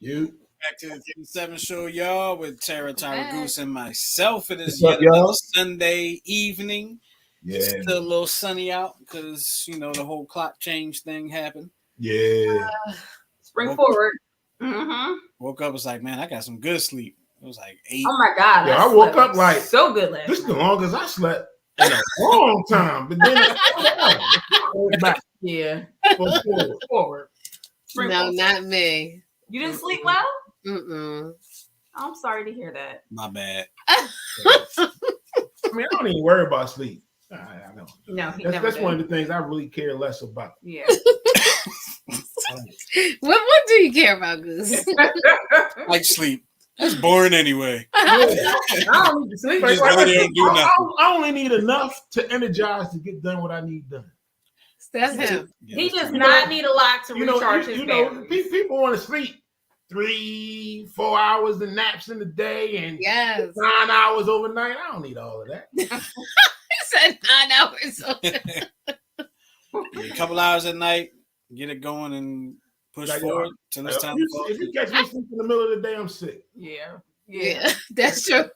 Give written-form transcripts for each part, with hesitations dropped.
You. Back to the 37 show, y'all, with Tara, Tyra Goose, and myself. It is What's yet up, another y'all? Sunday evening. Yeah. Still a little sunny out because, the whole clock change thing happened. Yeah. Spring forward. Mm-hmm. Woke up, was like, man, I got some good sleep. It was like 8. Oh my God. Yo, I woke up like so good last this is night. the longest I slept in a long time. But then it's back. Yeah. Forward. Spring No, forward. not me. You didn't sleep well? Mm-mm. I'm sorry to hear that. My bad. I mean, I don't even worry about sleep. I know. No, That's one of the things I really care less about. Yeah. What do you care about, Goose? Like sleep. That's boring anyway. I don't need to sleep. Just go there and do nothing. I only need enough to energize to get done what I need done. That's him. Yeah, He that's does true. not need a lot to You know, recharge his batteries. people want to sleep 3-4 hours and naps in the day and Yes. 9 hours overnight. I don't need all of that. He said 9 hours. Yeah, a couple hours at night, get it going and push Like, forward till it's time to fall. If you catch me sleep in the middle of the day, I'm sick. Yeah. Yeah, that's true.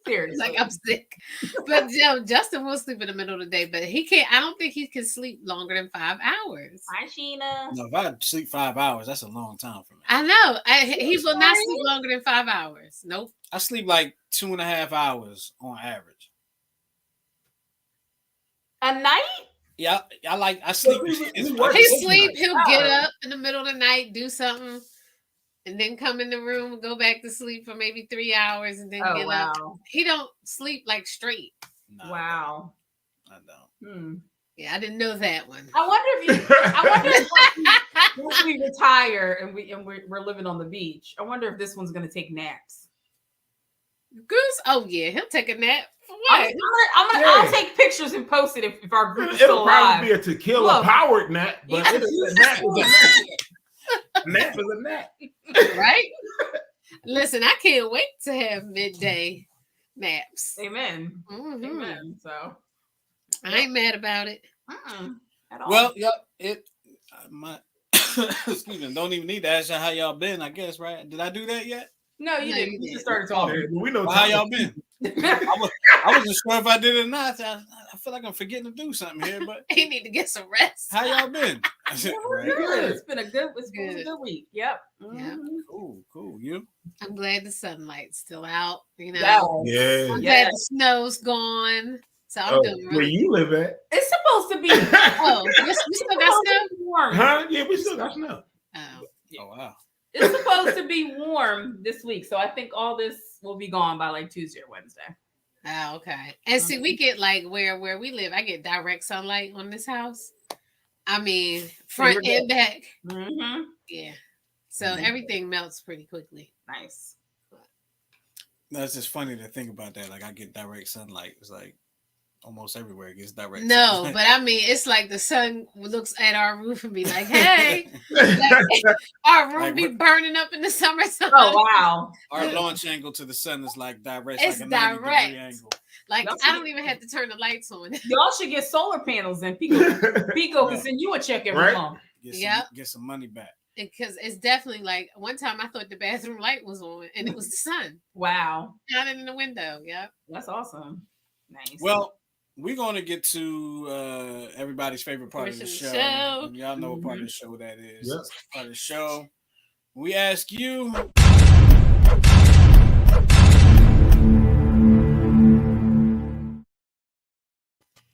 Seriously. Like I'm sick. But Justin will sleep in the middle of the day, but he can't. I don't think he can sleep longer than 5 hours. Hi, Sheena. No, if I sleep 5 hours, that's a long time for me. I know. He will not sleep longer than 5 hours. Nope. I sleep like 2.5 hours on average. A night? Yeah, I sleep. He sleep. He'll get up in the middle of the night, do something, and then come in the room and go back to sleep for maybe 3 hours, and then get up. He don't sleep like straight. No, Wow. I don't. Yeah, I didn't know that one. I wonder if once we retire and we're living on the beach, I wonder if this one's gonna take naps. Goose? Oh yeah, he'll take a nap. For what? I'll take pictures and post it if our group is still It'll alive. probably be a tequila powered nap, but a nap is a nap. A nap is a nap. Right? Listen, I can't wait to have midday naps. Amen. Mm-hmm. Amen. So I ain't mad about it. At all. Well, excuse me. Don't even need to ask y'all how y'all been. I guess, right? Did I do that yet? No, you didn't. You just started talking. We know how y'all been. I wasn't sure if I did it or not. I feel like I'm forgetting to do something here, but he need to get some rest. How y'all been? It's been a good week. Yep. Yeah. Cool. You? I'm glad the sunlight's still out. You know. Yeah. I'm glad the snow's gone. So I'm doing really where you live at? It's supposed to be. We still got snow. Warm. Huh? Yeah, we still got snow. Oh wow. It's supposed to be warm this week, so I think all this will be gone by like Tuesday or Wednesday. Oh, okay. And see, we get like where we live, I get direct sunlight on this house. I mean, front and back. Mm-hmm. Yeah. So everything melts pretty quickly. Nice. That's just funny to think about that. Like I get direct sunlight. It's like almost everywhere it gets direct. No, sunlight. but I mean, it's like the sun looks at our roof and be like, "Hey," like, our room be burning up in the summertime. Oh wow! Our launch angle to the sun is like direct. It's like a direct. 90-degree angle. Like I don't even have to turn the lights on. Y'all should get solar panels and Pico can send you a check every month. Get some money back. Because it's definitely like one time I thought the bathroom light was on and it was the sun. Wow! Shining in the window. Yep. That's awesome. Nice. Well, we're going to get to everybody's favorite part of the show. And y'all know what part of the show that is. Yep. It's part of the show. We ask you.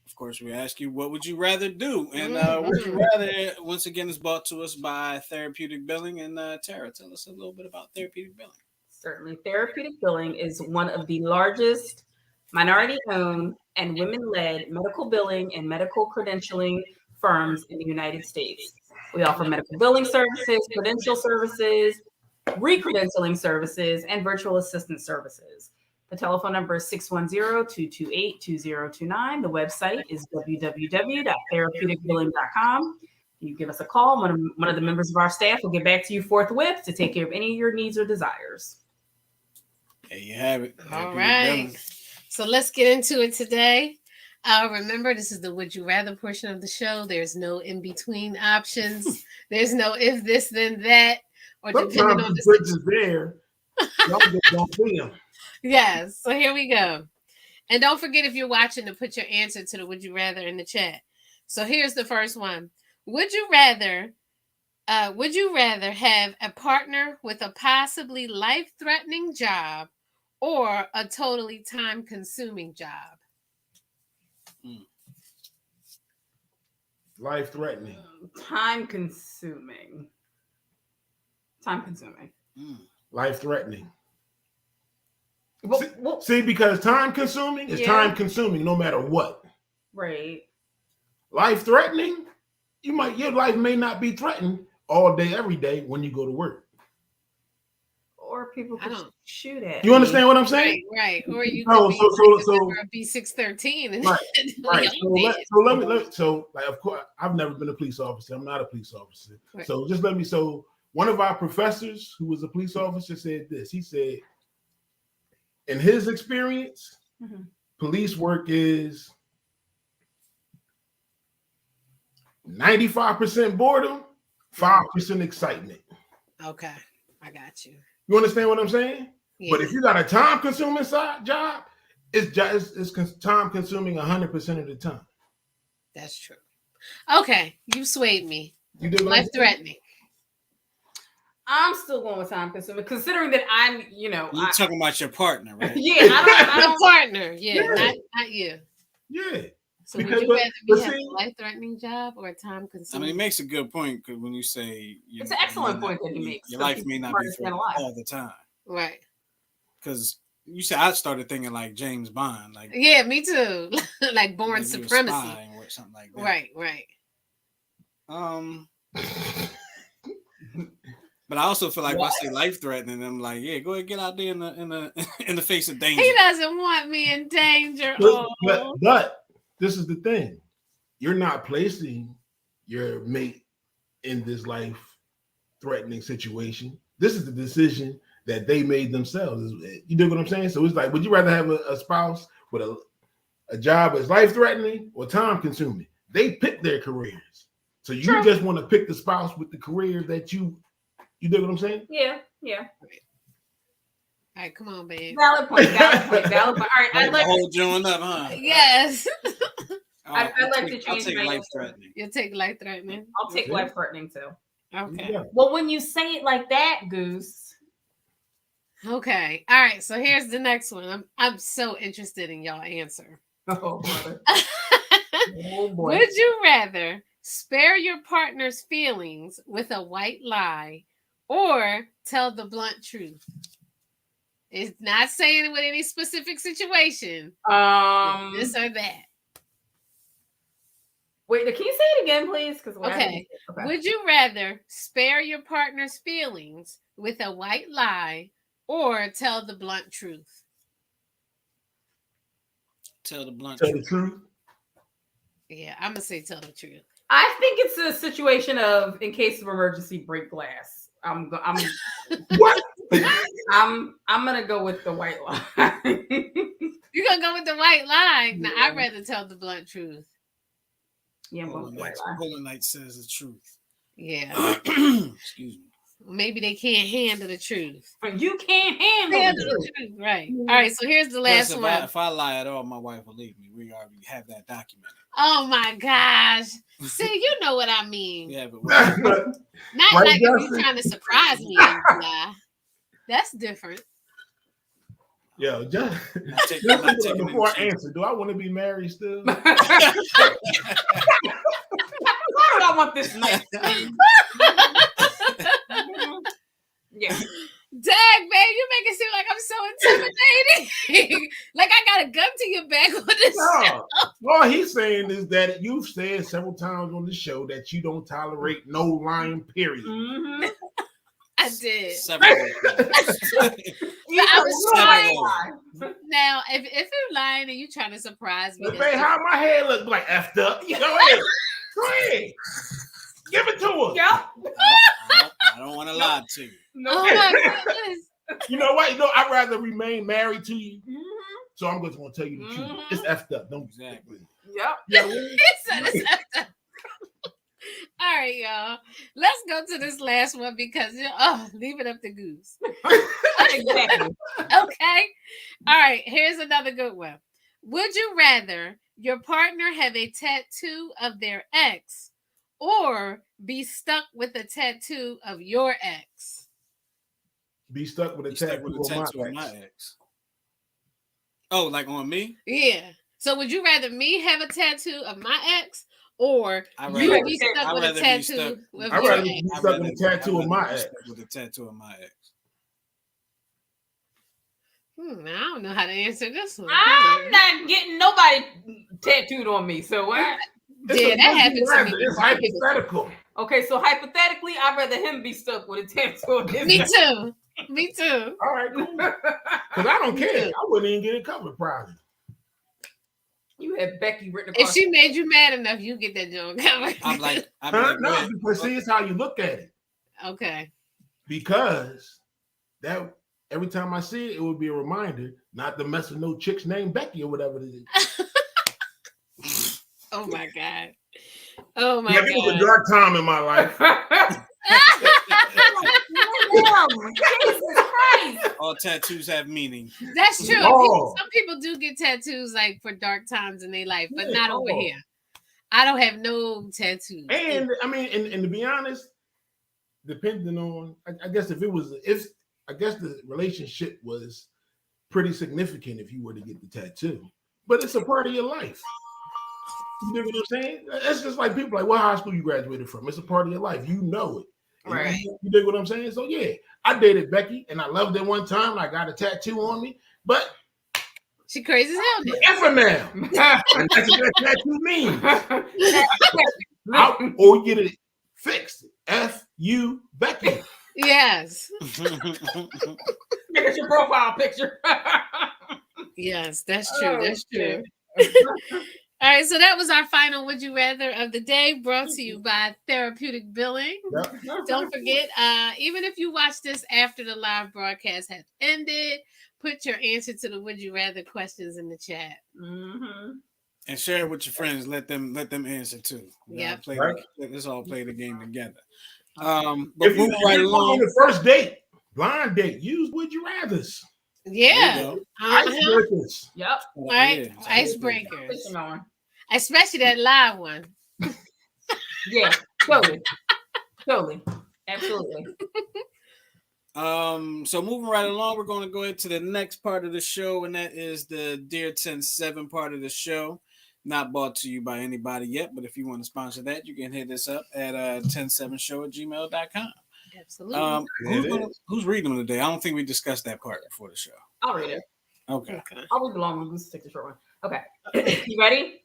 Of course, we ask you, what would you rather do? And would you rather, once again, is brought to us by Therapeutic Billing. And Tara, tell us a little bit about Therapeutic Billing. Certainly. Therapeutic Billing is one of the largest minority-owned and women-led medical billing and medical credentialing firms in the United States. We offer medical billing services, credential services, re-credentialing services, and virtual assistant services. The telephone number is 610-228-2029. The website is www.therapeuticbilling.com. You give us a call. One of the members of our staff will get back to you forthwith to take care of any of your needs or desires. There you have it. All right. So let's get into it today. Remember, this is the Would You Rather portion of the show. There's no in-between options. There's no if this, then that. or sometimes depending on the the bridge situation. is there. Y'all just don't see them. Yes. So here we go. And don't forget, if you're watching, to put your answer to the would you rather in the chat. So here's the first one. Would you rather have a partner with a possibly life-threatening job or a totally time-consuming job? Life-threatening. Time-consuming. Life-threatening. Well, See, because time-consuming is time-consuming no matter what. Right. Life-threatening, your life may not be threatened all day, every day when you go to work. Or people can shoot at you. Understand what I'm saying? Right. Or you could be B613 and right. So of course, I've never been a police officer. I'm not a police officer. Right. So just so one of our professors who was a police officer said this. He said, in his experience, police work is 95% boredom, 5% excitement. Okay, I got you. You understand what I'm saying? Yeah. But if you got a time-consuming job, it's time-consuming 100% of the time. That's true. Okay, you swayed me. You did life-threatening. I'm still going with time-consuming, considering that I'm, You're talking about your partner, right? Yeah, I don't partner. Yeah, not you. Yeah. So would you rather have a life-threatening job or a time-consuming? I mean, it makes a good point because when you say it's an excellent point that he makes. Your life may not be threatened all the time, right? Because you said I started thinking like James Bond, like me too, like Born Supremacy or something like that. Right. But I also feel like if I say life-threatening, I'm like, yeah, go ahead, get out there in the face of danger. He doesn't want me in danger. But this is the thing. You're not placing your mate in this life-threatening situation. This is the decision that they made themselves. You know what I'm saying? So it's like, would you rather have a spouse with a job that's life-threatening or time-consuming? They pick their careers. So you just want to pick the spouse with the career that you know what I'm saying? Yeah. All right, come on, babe. Valid point. All right, I'd like to hold Joan up, huh? Yes. I'd like to change. I'll take life-threatening. You'll take life-threatening. I'll take life-threatening too. Okay. Yeah. Well, when you say it like that, Goose. Okay. All right. So here's the next one. I'm so interested in y'all answer. Oh, brother. Oh, boy. Would you rather spare your partner's feelings with a white lie or tell the blunt truth? It's not saying it with any specific situation. This or that. Wait, can you say it again, please? Okay. Would you rather spare your partner's feelings with a white lie or tell the blunt truth? Tell the truth. Yeah, I'm gonna say tell the truth. I think it's a situation of, in case of emergency, break glass. I'm what? I'm gonna go with the white lie. You're gonna go with the white lie? Now I'd rather tell the blunt truth. Yeah, Polar Night says the truth. Yeah. Excuse me. Maybe they can't handle the truth. You can't handle the truth. Right. All right. So here's the last one. If I lie at all, my wife will leave me. We already have that documented. Oh my gosh. See, you know what I mean. Yeah, but not like if you're trying to surprise me. That's different. Yo, just before I answer, do I want to be married still? Why do I want this night? Yeah. Dang, man, you make it seem like I'm so intimidating. Like I got a gun to your back on this show. All he's saying is that you've said several times on the show that you don't tolerate no lying, period. Mm-hmm. I did. I was trying. Now, if you're lying and you're trying to surprise me, babe, how my hair look like effed up? Go ahead. Give it to her. Yep. I don't want to lie to you. No. Oh my goodness. You know what? I'd rather remain married to you. Mm-hmm. So I'm just going to tell you the truth. It's effed up. Don't exactly. Yep. He said it's effed up. All right, y'all. Let's go to this last one because leave it up to Goose. Exactly. Okay. All right. Here's another good one. Would you rather your partner have a tattoo of their ex or be stuck with a tattoo of your ex? Be stuck with a tattoo of my ex. Oh, like on me? Yeah. So would you rather me have a tattoo of my ex or you be stuck with a tattoo of I'd your rather ex? be stuck with a tattoo of my ex. With a tattoo of my ex. I don't know how to answer this one. I'm not getting nobody tattooed on me. So what? Yeah, that happened to me. It's hypothetical. Okay, so hypothetically, I'd rather him be stuck with a tattoo of his Me ex. too. Me too. All right, cool. Because I don't care. I wouldn't even get it covered, probably. You have Becky written If across. she made you mad enough, you get that joint covered. I'm like, no, because see, it's how you look at it. Okay. Because that every time I see it, it would be a reminder not to mess with no chick's named Becky or whatever it is. Oh my God. Oh my Yeah, God. it was a dark time in my life. Jesus Christ. All tattoos have meaning. That's true. Oh. Some people do get tattoos like for dark times in their life, but Yeah, not over here. I don't have no tattoos. And I mean, and to be honest, depending on, I guess if I guess the relationship was pretty significant if you were to get the tattoo, but it's a part of your life. You know what I'm saying? It's just like people like, what high school you graduated from? It's a part of your life. You know it. Right. You dig what I'm saying? So yeah, I dated Becky and I loved her one time. And I got a tattoo on me, but she crazy as hell. Ever now. And that's what that tattoo means. Or get it fixed. F-U Becky. Yes. Look at your profile picture. Yes, that's true. That's true. All right, so that was our final Would You Rather of the day, brought to you by Therapeutic Billing. Yep. Don't forget, even if you watch this after the live broadcast has ended, put your answer to the Would You Rather questions in the chat. Mm-hmm. And share it with your friends. Let them answer too. Yeah. Let's all play the game together. But if moving right along, on the first date, blind date, use Would You Rathers. Yeah. Icebreakers. Yep. Right. Icebreakers. Especially that live one. Yeah. Totally. Absolutely. So moving right along, we're going to go into the next part of the show, and that is the Dear 10-7 part of the show. Not brought to you by anybody yet, but if you want to sponsor that, you can hit us up at 107show@gmail.com. Absolutely. Who's reading them today? I don't think we discussed that part before the show. I'll read it. Okay. I'll read the long one. Let's take the short one. Okay. You ready?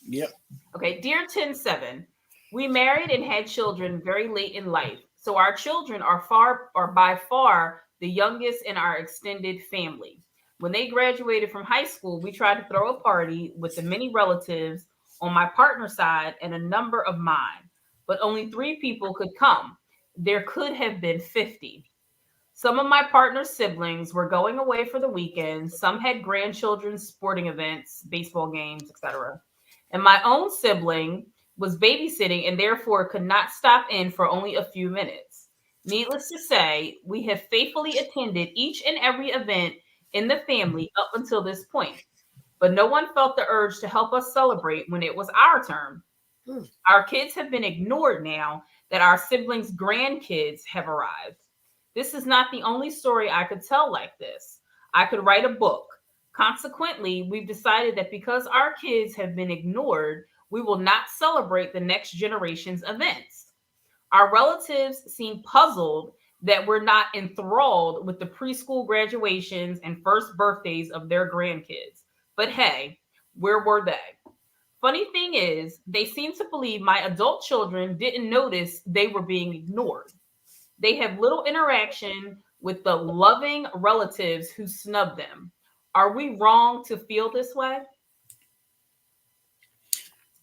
Yep. Okay. Dear 10-7, we married and had children very late in life. So our children are by far the youngest in our extended family. When they graduated from high school, we tried to throw a party with the many relatives on my partner's side and a number of mine, but only 3 people could come. There could have been 50. Some of my partner's siblings were going away for the weekend. Some had grandchildren's sporting events, baseball games, etc. And my own sibling was babysitting and therefore could not stop in for only a few minutes. Needless to say, we have faithfully attended each and every event in the family up until this point, but no one felt the urge to help us celebrate when it was our turn. Our kids have been ignored now that our siblings' grandkids have arrived. This is not the only story I could tell like this. I could write a book. Consequently, we've decided that because our kids have been ignored, we will not celebrate the next generation's events. Our relatives seem puzzled that we're not enthralled with the preschool graduations and first birthdays of their grandkids. But hey, where were they? Funny thing is, they seem to believe my adult children didn't notice they were being ignored. They have little interaction with the loving relatives who snub them. Are we wrong to feel this way?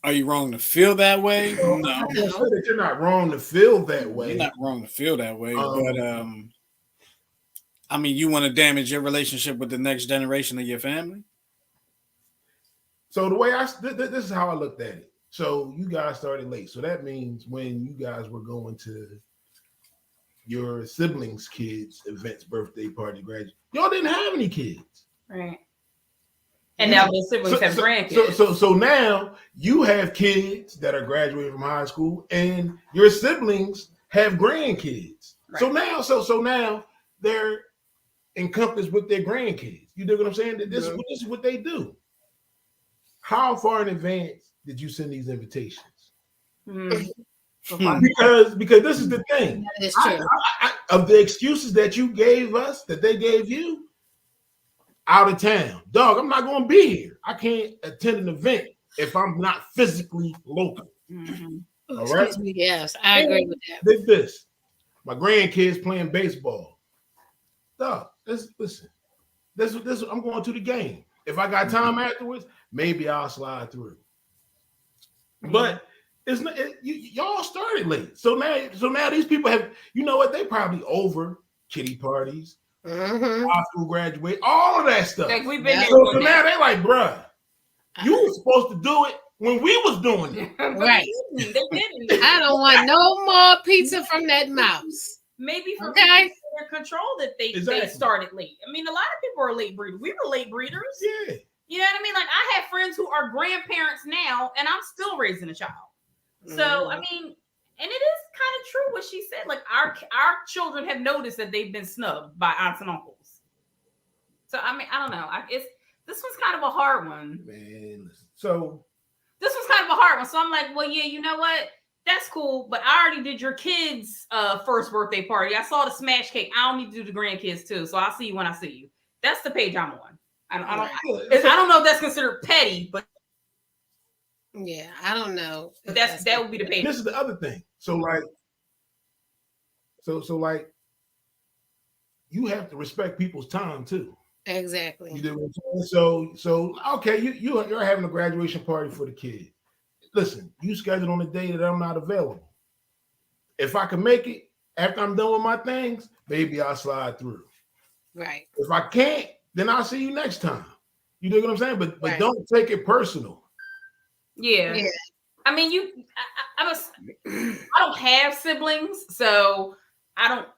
Are you wrong to feel that way? No. I say that you're not wrong to feel that way. You're not wrong to feel that way, but I mean, you want to damage your relationship with the next generation of your family? So the way this is how I looked at it. So you guys started late. So that means when you guys were going to your siblings' kids' events, birthday party, graduation, y'all didn't have any kids. Right. And now the siblings have grandkids. So now you have kids that are graduating from high school, and your siblings have grandkids. Right. So now they're encompassed with their grandkids. You know what I'm saying? This is what they do. How far in advance did you send these invitations? Because this is the thing. That is true. Of the excuses that you gave us, that they gave you, out of town, dog, I'm not going to be here. I can't attend an event if I'm not physically local. All right. Excuse me. Yes, I agree with that. This, my grandkids playing baseball. Dog, listen. This I'm going to the game. If I got time afterwards, maybe I'll slide through. But it's not. Y'all started late, so now these people have. You know what? They probably over kitty parties, high school graduate, all of that stuff. Like we've been there. So now they like, bruh, you were supposed to do it when we was doing it. Right. They didn't. I don't want no more pizza from that mouse. Maybe for Okay. their control that they Exactly. started late. I mean, a lot of people are late breeders. We were late breeders. Yeah. You know what I mean? Like I have friends who are grandparents now, and I'm still raising a child. So I mean, and it is kind of true what she said. Like our children have noticed that they've been snubbed by aunts and uncles. So I mean, I don't know. This one's kind of a hard one. Man, so This was kind of a hard one. So I'm like, well, yeah, you know what? That's cool. But I already did your kids' first birthday party. I saw the smash cake. I don't need to do the grandkids too. So I'll see you when I see you. That's the page I'm on. I don't know if that's considered petty, but Yeah, I don't know. that would be the page. this is the other thing. So like, you have to respect people's time too. Exactly. You know what I'm saying? So okay, you're having a graduation party for the kid. Listen, you schedule on a day that I'm not available. If I can make it after I'm done with my things, maybe I'll slide through. Right. If I can't, then I'll see you next time. You know what I'm saying? But Right. don't take it personal. Yeah. I mean, I don't have siblings, so I don't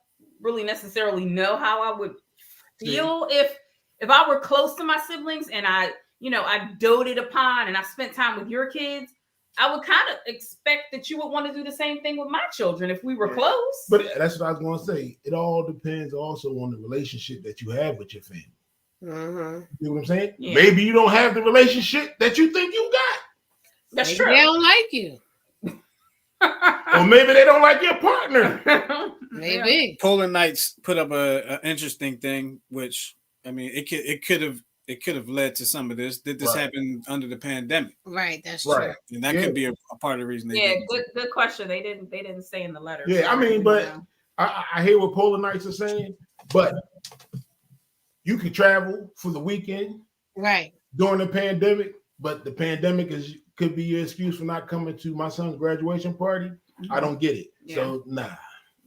really necessarily know how I would feel if I were close to my siblings and I doted upon and I spent time with your kids. I would kind of expect that you would want to do the same thing with my children if we were close. But that's what I was going to say. It all depends also on the relationship that you have with your family. You know what I'm saying? Yeah. Maybe you don't have the relationship that you think you got. That's Maybe true. They don't like you. Or maybe they don't like your partner. Maybe. Polar Knights put up a interesting thing, which I mean, it could have led to some of this. Did this happen under the pandemic? Right. That's Right. true. And that could be a part of the reason. Good question. They didn't say in the letter. Yeah, I mean, but I hear what Polar Knights are saying, but you could travel for the weekend Right. during the pandemic, but the pandemic could be your excuse for not coming to my son's graduation party. I don't get it. Yeah. So nah.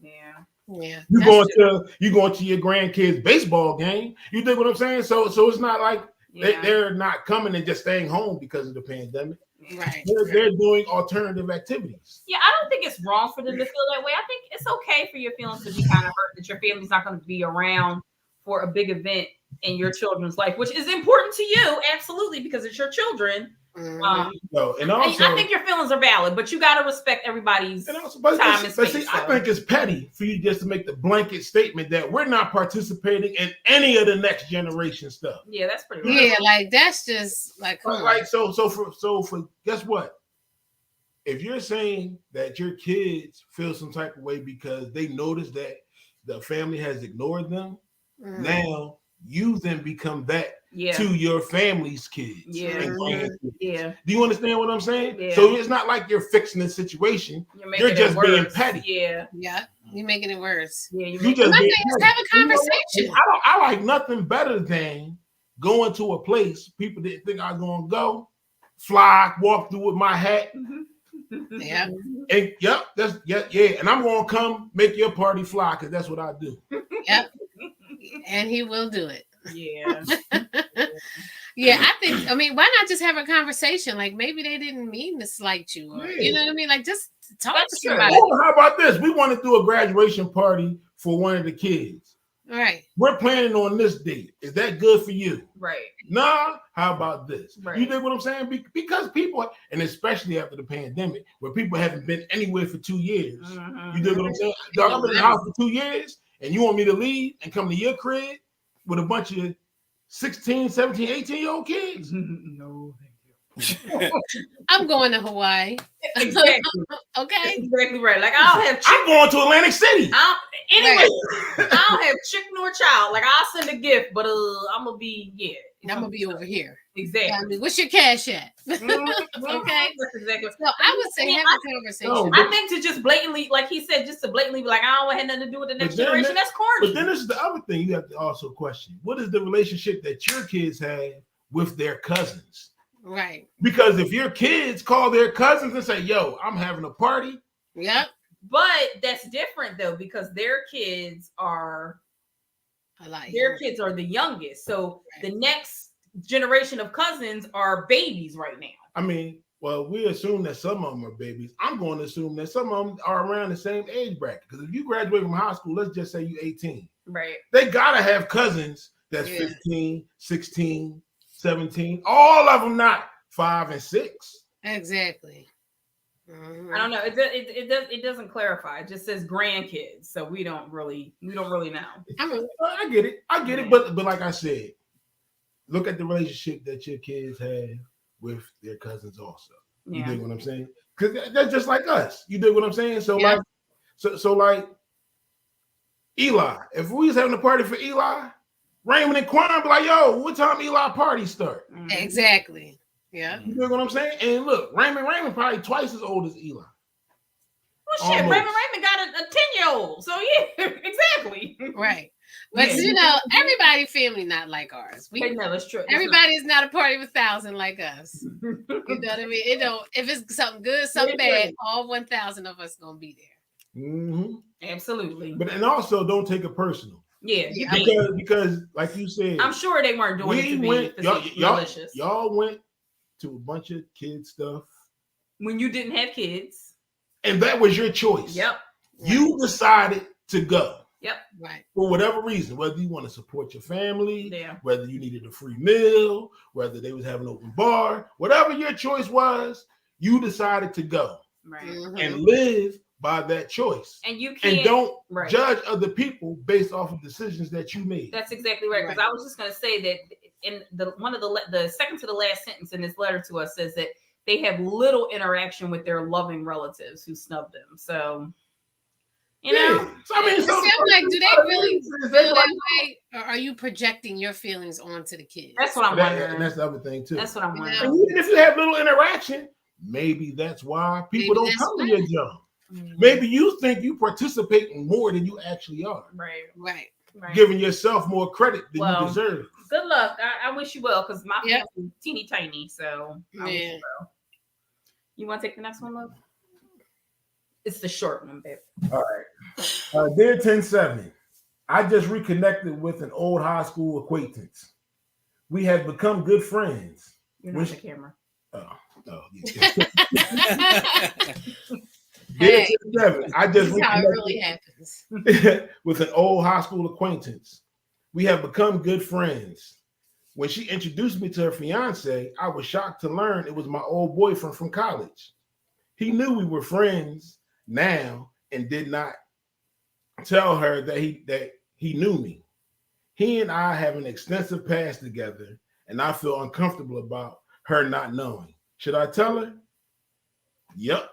Yeah. You going to your grandkids' baseball game. You think what I'm saying? So it's not like they're not coming and just staying home because of the pandemic. Right. They're doing alternative activities. Yeah, I don't think it's wrong for them to feel that way. I think it's okay for your feelings to be kind of hurt that your family's not going to be around for a big event in your children's life, which is important to you, absolutely, because it's your children. And also, I think your feelings are valid, but you got to respect everybody's time and space. See, I think it's petty for you just to make the blanket statement that we're not participating in any of the next generation stuff. Yeah, that's pretty. Yeah, like that's just like so for guess what? If you're saying that your kids feel some type of way because they notice that the family has ignored them, now you then become that to your family's kids. Yeah. Do you understand what I'm saying? Yeah. So it's not like you're fixing the situation. You're just being petty. Yeah. You're making it worse. Yeah. You just being petty. Have a conversation. I like nothing better than going to a place people didn't think I was gonna go, fly, walk through with my hat. Yeah. And and I'm gonna come make your party fly because that's what I do. Yep. And he will do it. Yeah. Yeah, I think. I mean, why not just have a conversation? Like maybe they didn't mean to slight you, or you know what I mean. Like just talk That's to true. somebody. Or how about this? We want to do a graduation party for one of the kids. Right. We're planning on this date. Is that good for you? Right. Nah. How about this? Right. You dig what I'm saying? Because people, and especially after the pandemic, where people haven't been anywhere for 2 years. You dig what I'm saying? Dog, I've been in the house for 2 years, and you want me to leave and come to your crib with a bunch of 16, 17, 18-year-old kids? No, thank you. I'm going to Hawaii. Exactly. Okay. Exactly right. Like I don't have chick. I'm going to Atlantic City. Anyway, I don't have chick nor child. Like I'll send a gift, but I'm gonna be I'm gonna be over here. Exactly. I mean, what's your cash at? Okay. That's exactly. So I would say have a conversation. No, I think to just blatantly, like he said, just to blatantly be like, I don't want nothing to do with the next generation. That's corny. But then this is the other thing you have to also question. What is the relationship that your kids have with their cousins? Right. Because if your kids call their cousins and say, yo, I'm having a party. Yep. But that's different though, because their kids are the youngest. So the next generation of cousins are babies right now. I mean, well, we assume that some of them are babies. I'm going to assume that some of them are around the same age bracket. Because if you graduate from high school, let's just say you're 18. Right. They got to have cousins that's 15, 16, 17. All of them not 5 and 6. Exactly. Mm-hmm. I don't know. It doesn't clarify. It just says grandkids, so we don't really know. I get it. But like I said, look at the relationship that your kids have with their cousins also. You dig what I'm saying? Because they're just like us. You dig what I'm saying? So like, so like Eli. If we was having a party for Eli, Raymond and Quan be like, "Yo, what time Eli party start?" Exactly. Yeah. You know what I'm saying? And look, Raymond probably twice as old as Eli. Well, shit, Raymond got a 10-year-old. So yeah, exactly. Right. But you know, everybody family not like ours. No, that's true. Everybody is not a party of 1,000 like us. You know what I mean? It don't. If it's something good, something bad, all 1,000 of us gonna be there. Mm-hmm. Absolutely. But and also don't take it personal. Yeah, because like you said, I'm sure they weren't doing it to be malicious. Y'all went to a bunch of kid stuff when you didn't have kids, and that was your choice. Yep. You decided to go. Yep. Right. For whatever reason, whether you want to support your family, whether you needed a free meal, whether they was having an open bar, whatever your choice was, you decided to go. Right. Mm-hmm. And live by that choice. And you can't, and don't judge other people based off of decisions that you made. That's exactly right. Because I was just going to say that in the second to the last sentence in this letter to us says that they have little interaction with their loving relatives who snubbed them. So, you know, so, I mean, I'm like, do they really feel that way, or are you projecting your feelings onto the kids? That's what I'm wondering. And that's the other thing too. That's what I'm wondering. And even if you have little interaction, maybe that's why people don't come to your job. Maybe you think you participate more than you actually are. Right. Giving yourself more credit than you deserve. Good luck. I wish you well because my family's teeny tiny. So I wish you well. You want to take the next one, love? It's the short one, babe. All right. Dear 10-7, I just reconnected with an old high school acquaintance. We have become good friends. You're not the camera. Oh, yeah. Dear 10-7, I just reconnected how it really happens. with an old high school acquaintance. We have become good friends. When she introduced me to her fiance, I was shocked to learn it was my old boyfriend from college. He knew we were friends now and did not tell her that he knew me. He and I have an extensive past together, and I feel uncomfortable about her not knowing. Should I tell her? Yep.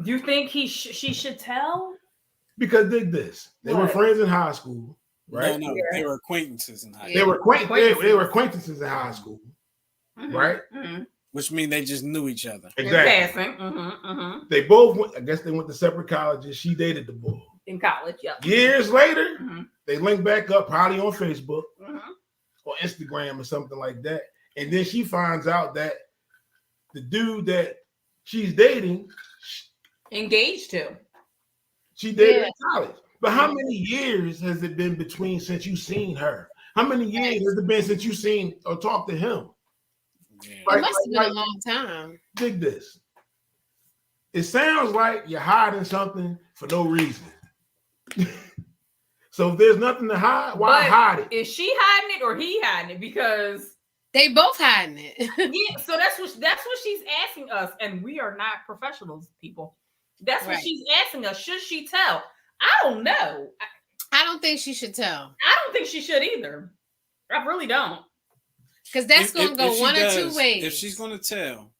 Do you think she should tell? Because dig this. They were friends in high school, right? No, they were acquaintances in high school. They were acquaintances in high school, right? Mm-hmm. Which means they just knew each other. Exactly. Mm-hmm. They both went, I guess they went to separate colleges. She dated the boy. In college, yeah. Years later, they linked back up, probably on Facebook or Instagram or something like that. And then she finds out that the dude that she's dating engaged to. She dated in college. But how many years has it been between since you seen her? How many years has it been since you seen or talked to him? Yeah. It must have been a long time. Dig this. It sounds like you're hiding something for no reason. So if there's nothing to hide, why hide it? Is she hiding it or he hiding it? Because they both hiding it. Yeah, so that's what she's asking us, and we are not professionals, people. That's what she's asking us. Should she tell? I don't know. I don't think she should tell. I don't think she should either. I really don't. Because that's going to go one or two ways. If she's going to tell,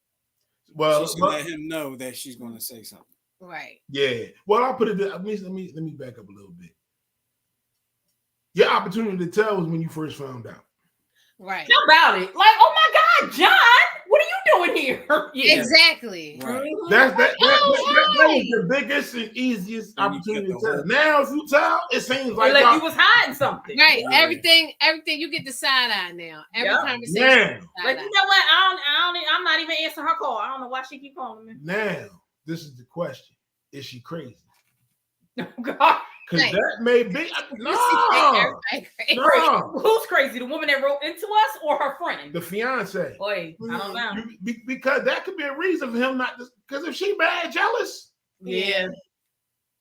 well, she's going to let him know that she's going to say something. Right. Yeah. Well, I'll put it. Let me back up a little bit. Your opportunity to tell was when you first found out. Right. How about it? Like, oh my God, John, what are you doing here? Yeah. Exactly. Right. That was the biggest and easiest opportunity to tell. Now, if you tell, it seems like you was hiding something. Right. Yeah. Everything you get the side eye now. Every conversation. Yeah. Like, you know what? I'm not even answering her call. I don't know why she keep calling me. Now, this is the question: is she crazy? Oh God. Because that may be no. Who's crazy? The woman that wrote into us or her friend? The fiance. Boy, I don't know. Because that could be a reason for him not to. Because if she bad jealous, yeah,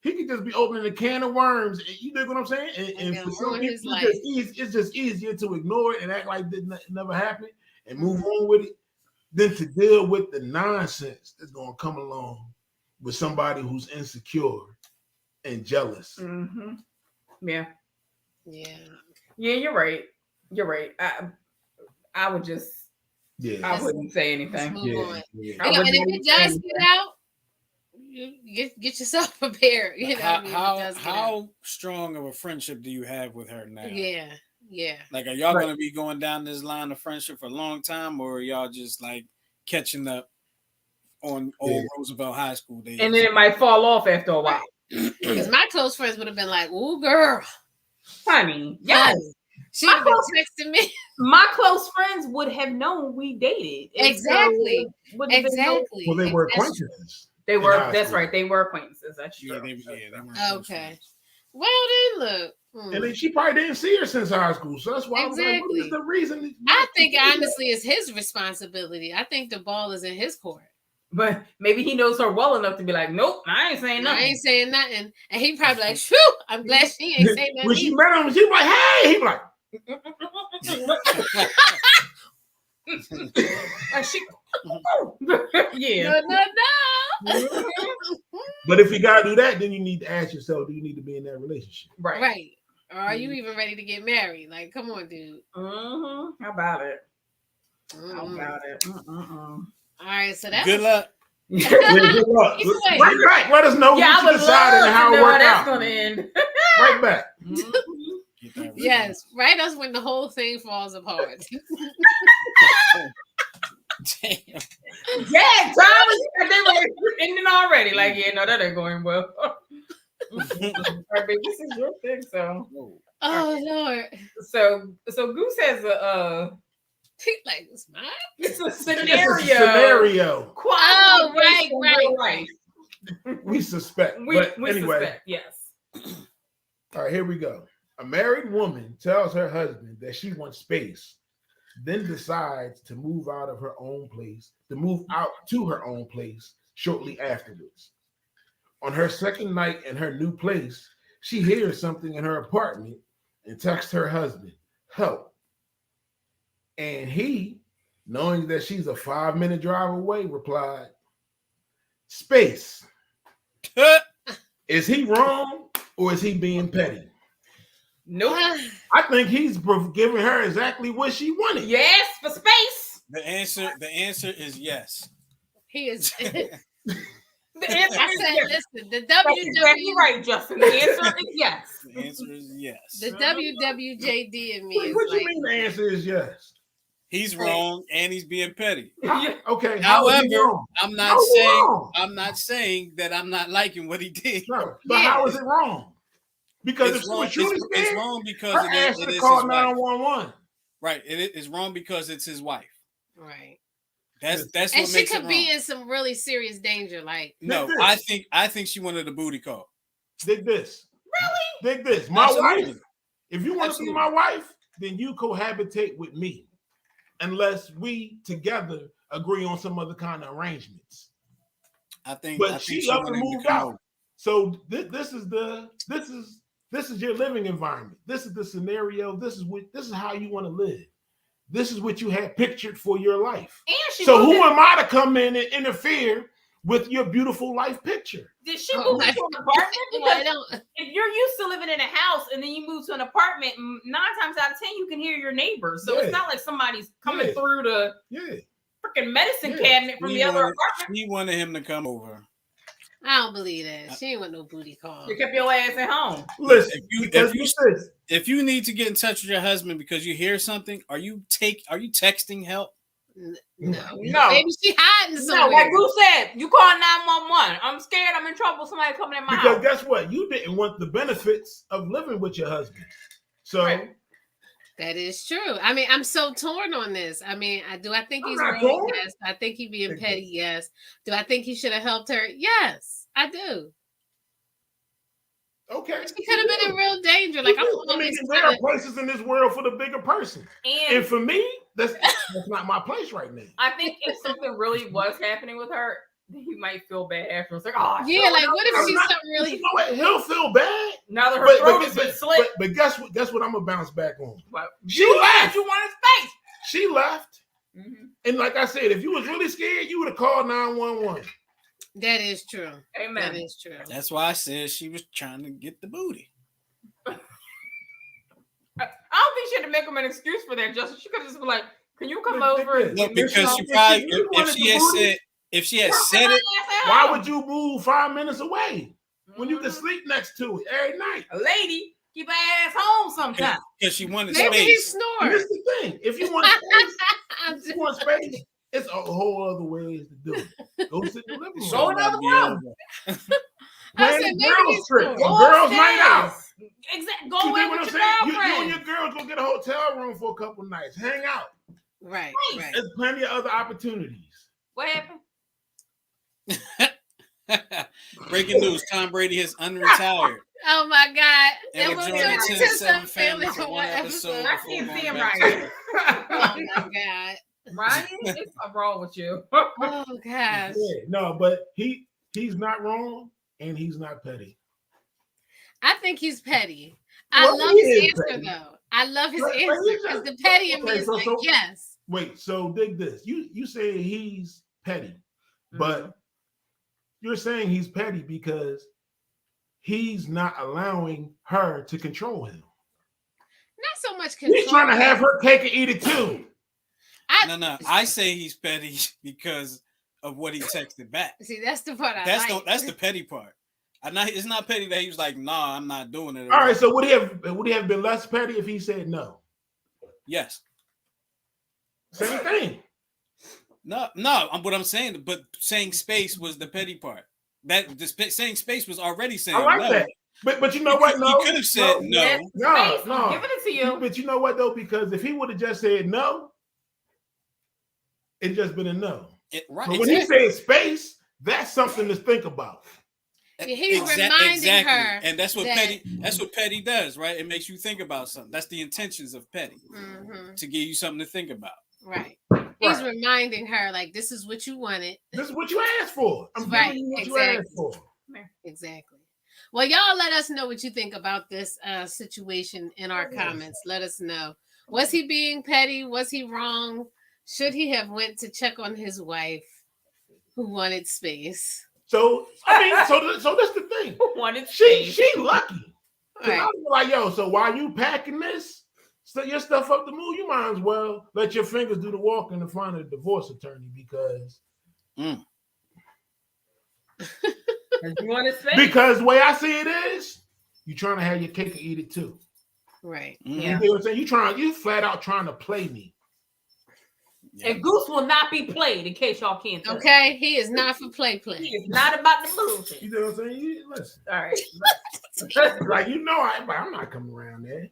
he could just be opening a can of worms. You know what I'm saying? And for some people, it's just easier to ignore it and act like it never happened and move on with it than to deal with the nonsense that's going to come along with somebody who's insecure and jealous. Mm-hmm. Yeah. You're right. I would just. Yeah. I wouldn't say anything. And if it does get out, you get yourself prepared. You know, how strong of a friendship do you have with her now? Yeah. Like, are y'all gonna be going down this line of friendship for a long time, or are y'all just like catching up on old Roosevelt High School days? And then it might fall off after a while. Because my close friends would have been like, "Ooh, girl, honey, yes." She would have been texting me. My close friends would have known we dated. Exactly. Well, they were acquaintances. They were. That's right. They were acquaintances. That's true. They were. Okay. Well, then look. And then she probably didn't see her since high school, so that's why I was like, what is the reason? I think honestly, it's his responsibility. I think the ball is in his court. But maybe he knows her well enough to be like, nope, I ain't saying nothing. I ain't saying nothing. And he probably like, shoo, I'm glad she ain't saying nothing. When she met him, she was like, hey, he was like. Yeah. No. But if you gotta do that, then you need to ask yourself, do you need to be in that relationship? Right. Or are you even ready to get married? Like, come on, dude. Mm-hmm. How about it? All right, so that's good luck. Good luck. Right back. Let us know what you decided and how it worked out. Gonna end. Right back. Yes, write us when the whole thing falls apart. Damn. Yeah, Tom, they were ending already. Like, yeah, no, that ain't going well. All right, baby, this is your thing, so. Oh Lord. So Goose has a like it's mine. It's a scenario. It's a scenario. Oh, right. We suspect. We suspect, yes. All right, here we go. A married woman tells her husband that she wants space, then decides to move out to her own place shortly afterwards. On her second night in her new place, she hears something in her apartment and texts her husband, help. And he, knowing that she's a 5-minute drive away, replied, space. Is he wrong or is he being petty? Nope. I think he's giving her exactly what she wanted. Yes, for space. The answer is yes. He is. The answer I is said, yes. listen, the WW. Right, Justin. The answer is yes. The answer is yes. The WWJD in me is what you mean the answer is yes? He's wrong and he's being petty. Okay. However, I'm not saying that I'm not liking what he did. No, but how is it wrong? Because it's wrong. It's wrong because it is call his 911. Right. It is wrong because it's his wife. Right. That's and what she makes could it be wrong. in some really serious danger. Like no, I think she wanted a booty call. Dig this. Really? Dig this. My wife. If you want to be my wife, then you cohabitate with me. unless we together agree on some other kind of arrangements. But she up and moved out. So this is your living environment. This is the scenario. This is how you want to live. This is what you had pictured for your life. So who am I to come in and interfere with your beautiful life picture? Did she move to an apartment? Because if you're used to living in a house and then you move to an apartment, 9 times out of 10 you can hear your neighbors. So it's not like somebody's coming through the freaking medicine cabinet from the other apartment. She wanted him to come over. I don't believe that. She ain't want no booty call. You kept your ass at home. Listen, if you need to get in touch with your husband because you hear something, are you texting help? No. Maybe she hiding somewhere. No, like you said, you call 911. I'm scared. I'm in trouble. Somebody coming in my house. Because guess what? You didn't want the benefits of living with your husband. So that is true. I mean, I'm so torn on this. I mean, do I think he's wrong? Yes. I think he's being petty. Yes. Do I think he should have helped her? Yes, I do. Okay. She could have been in real danger. Like there are places in this world for the bigger person. And for me, that's not my place right now. I think if something really was happening with her, he might feel bad after. It's like, oh, yeah, like what if she's something really? You know what? He'll feel bad. Now that her throat has been slit. But guess what? Guess what? I'm gonna bounce back on. She left. You wanted space. She left. Mm-hmm. And like I said, if you was really scared, you would have called 911. That is true. Amen. That is true. That's why I said she was trying to get the booty. I don't think she had to make him an excuse for that, Justin. She could have just been like, "Can you come over?" No, because she probably if she had said it, why would you move 5 minutes away when you can sleep next to it every night? A lady keep her ass home sometimes because she wanted space. Maybe he snored. And this is the thing: if you want space, it's a whole other ways to do it. Go sit in the living room. Go another room. Plan girls trip. Girls night out. Exactly. Go away with your girlfriend. You and your girls go get a hotel room for a couple nights. Hang out. Right. There's plenty of other opportunities. What happened? Breaking news: Tom Brady has unretired. Oh my God! And we're joining the 10-7 family for one episode. I can't see him right here. Oh my God! Ryan, it's wrong with you. Oh gosh. Yeah, no, but he's not wrong and he's not petty. I think he's petty. I love his answer though. I love his answer because the petty in me is like yes. Wait, so dig this. You say he's petty, but you're saying he's petty because he's not allowing her to control him. Not so much control. He's trying to have her cake and eat it too. No. I say he's petty because of what he texted back. See, that's the part That's the petty part. It's not petty that he was like, "Nah, I'm not doing it." All right, so would he have been less petty if he said no? Yes. Same thing. No. What I'm saying, but saying space was the petty part. That saying space was already saying. I like that. But you know what? No, he could have said no. No. Giving it to you. But you know what though? Because if he would have just said no, it's just been a no. Right. But when he said space, that's something to think about. He's reminding her, and that's what petty does, right? It makes you think about something. That's the intentions of petty, to give you something to think about. Right. He's reminding her, like, this is what you wanted. This is what you asked for. I'm giving you what you asked for. Exactly. Well, y'all let us know what you think about this situation in our comments. Let us know. Was he being petty? Was he wrong? Should he have went to check on his wife who wanted space? So that's the thing. Who wanted space? She lucky. Right. I was like, yo, so while you packing this, so your stuff up the move, you might as well let your fingers do the walking in front of the divorce attorney because you want space. Because the way I see it is, you're trying to have your cake and eat it too. Right. Yeah. You know what I'm saying? You flat out trying to play me. Yeah. And Goose will not be played, in case y'all can't tell. Okay, he is not for play. He is not about the bullshit. You know what I'm saying? Listen. All right. Like, I'm not coming around there.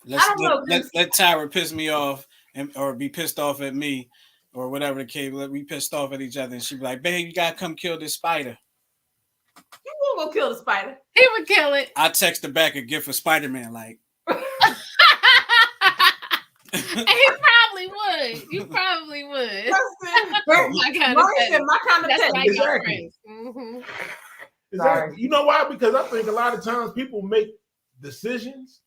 Let Tyra piss me off or be pissed off at me or whatever the case. Let me pissed off at each other, and she be like, "Babe, you gotta come kill this spider." You won't go kill the spider. He would kill it. I text her back a gift for Spider-Man, like. And he probably probably would. You probably would. Listen, My kind of Marty petty. said, my kind of That's petty. like our Exactly. phrase. Mhm. Exactly. Sorry. You know why? Because I think a lot of times people make decisions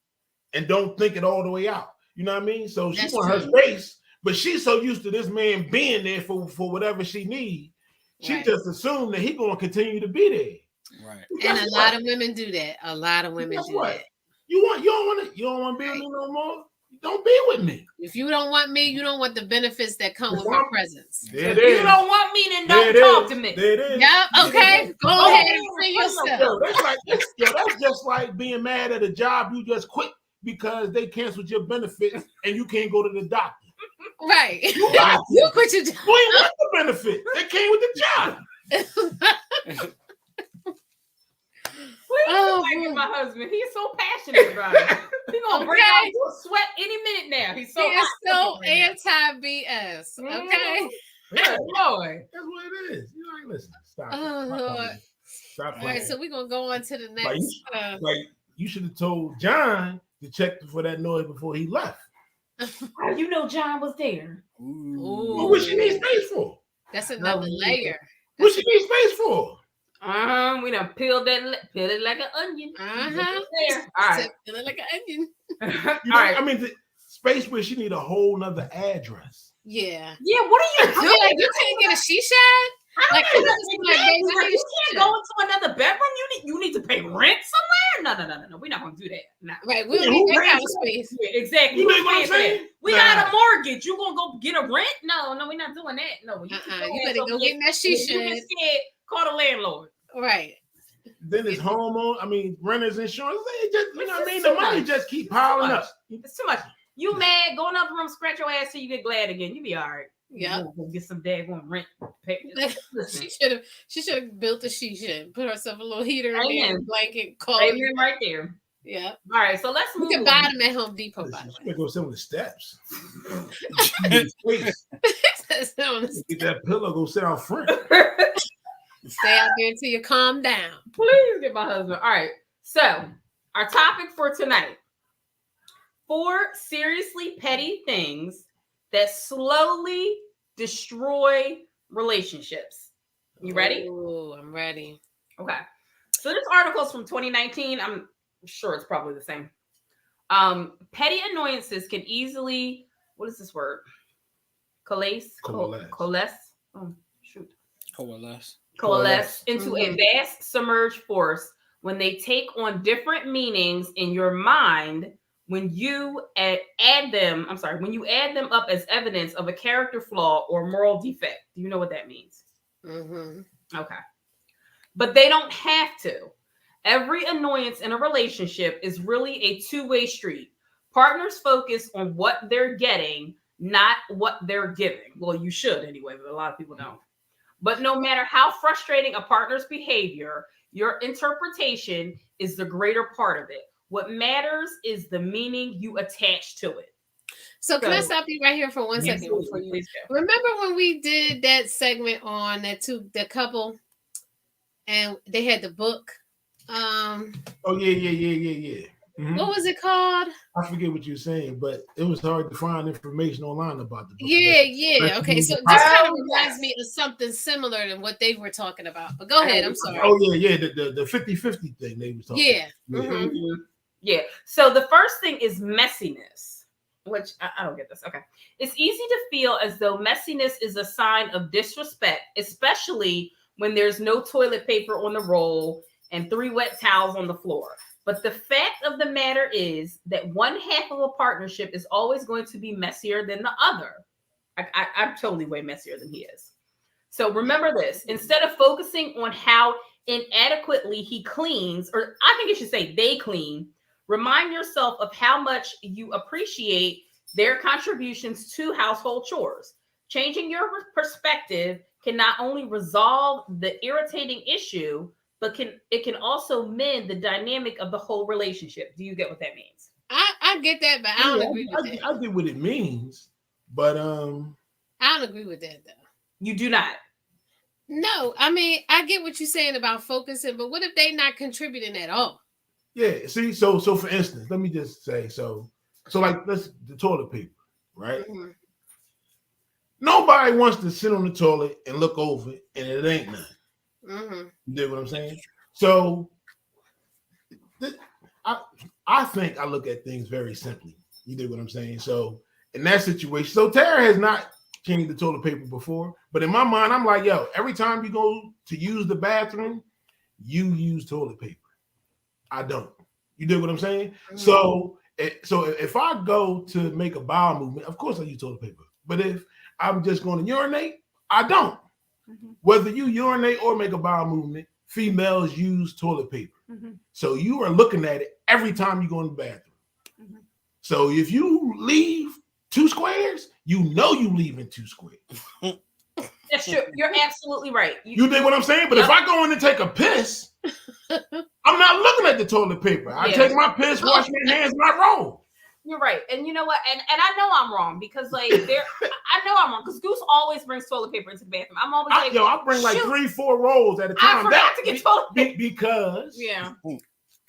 and don't think it all the way out. You know what I mean? So she That's want her true. space, but she's so used to this man being there for whatever she needs. She Right. just assumed that he gonna continue to be there. Right. Well, And guess a what? lot of women do that. A lot of women Guess do what? that. You don't want to be with me no more. Don't be with me. If you don't want me, you don't want the benefits that come with my presence. There If it you is. don't want me, then There don't it talk is. to me. There it is. Yep. Okay. Go Oh, ahead yeah, and free yo, yourself. That's just like being mad at a job you just quit because they canceled your benefits and you can't go to the doctor. Right. You got You quit your job. You ain't want the benefit. They came with the job. Please Oh, don't boy. like my husband. He's so passionate about it. He's gonna break out into a sweat any minute now. He's so He is so hot. anti-BS. Okay. Yeah, Lord. That's what it is. You like, listen, stop. Oh, it. Lord. Stop All playing. right, so we're gonna go on to the Like, next. Like you should have told John to check for that noise before he left. How you know John was there? Well, what she need space for? That's another layer. What she need space for? We done peeled it like an onion. There. All right. Feeling like an onion. You All know, right. I mean, the space where she need a whole nother address. Yeah. Yeah, what are you I doing? mean, like, you can't get a she shed? Like, You I'm just like, baby, I need a can't she go into another bedroom. You need to pay rent somewhere. No. We're not gonna do that. No. Right, we Yeah, don't who need that kind rents of space. Yeah, exactly. You Who's know what I'm paying for that? saying? We Nah. got a mortgage. You gonna go get a rent? No, we're not doing that. No, You better go get in that she You shed. get scared, call the landlord. Right. Then it's renters insurance. They just, you know what I It's mean? too The money much. just keep piling up. It's too much. You mad? Go in the other room, scratch your ass till you get glad again. You be all right. Yeah. Go get some daggone rent. Pay. Listen. She should have built a she shed, put herself a little heater in there, Amen. blanket, call Amen it. right there. Yeah. All right, so let's You move can on. buy them at Home Depot, by Listen, the she way. better go sit on the steps. Please, get that pillow, go sit out front. Stay out there until you calm down. Please get my husband. All right. So, our topic for tonight: 4 seriously petty things that slowly destroy relationships. You ready? Oh, I'm ready. Okay. So this article is from 2019. I'm sure it's probably the same. Petty annoyances can easily, what is this word? Coalesce. Oh, shoot. Coalesce into a vast submerged force when they take on different meanings in your mind when you add them up as evidence of a character flaw or moral defect. Do you know what that means? Mm-hmm. Okay. But they don't have to. Every annoyance in a relationship is really a two-way street. Partners focus on what they're getting, not what they're giving. Well, you should anyway, but a lot of people don't. But no matter how frustrating a partner's behavior, your interpretation is the greater part of it. What matters is the meaning you attach to it. So can I stop you right here for one second before you remember when we did that segment on that couple and they had the book? Oh yeah. Mm-hmm. What was it called? I forget what you were saying, but it was hard to find information online about the book. Yeah. Okay, so this kind of reminds me of something similar to what they were talking about. But go ahead, I'm sorry. Oh yeah, the 50-50 thing they was talking about. Mm-hmm. Yeah. So the first thing is messiness, which I don't get this. Okay. It's easy to feel as though messiness is a sign of disrespect, especially when there's no toilet paper on the roll and 3 wet towels on the floor. But the fact of the matter is that one half of a partnership is always going to be messier than the other. I'm totally way messier than he is. So remember this. Instead of focusing on how inadequately he cleans, or I think it should say they clean, remind yourself of how much you appreciate their contributions to household chores. Changing your perspective can not only resolve the irritating issue, but it can also mend the dynamic of the whole relationship. Do you get what that means? I get that, but I don't agree with that. I get what it means, but I don't agree with that though. You do not. No, I mean I get what you're saying about focusing, but what if they not contributing at all? Yeah, see, so for instance, let me just say, so like the toilet paper, right? Mm-hmm. Nobody wants to sit on the toilet and look over it and it ain't none. Mm-hmm. You dig what I'm saying? So I think I look at things very simply. You dig what I'm saying? So in that situation, so Tara has not changed the toilet paper before, but in my mind, I'm like, yo, every time you go to use the bathroom, you use toilet paper. I don't. You dig what I'm saying? Mm-hmm. So if I go to make a bowel movement, of course I use toilet paper. But if I'm just going to urinate, I don't. Mm-hmm. Whether you urinate or make a bowel movement, females use toilet paper. Mm-hmm. So you are looking at it every time you go in the bathroom. Mm-hmm. So if you leave 2 squares, you know you leaving 2 squares. That's true. You're absolutely right. You dig what I'm saying? But if I go in and take a piss, I'm not looking at the toilet paper. I take my piss, wash my hands, and I roll. You're right. And you know what? And I know I'm wrong because I know I'm wrong because Goose always brings toilet paper into the bathroom. I'm always like, I bring like 3-4 rolls at a time. I forgot to get toilet paper because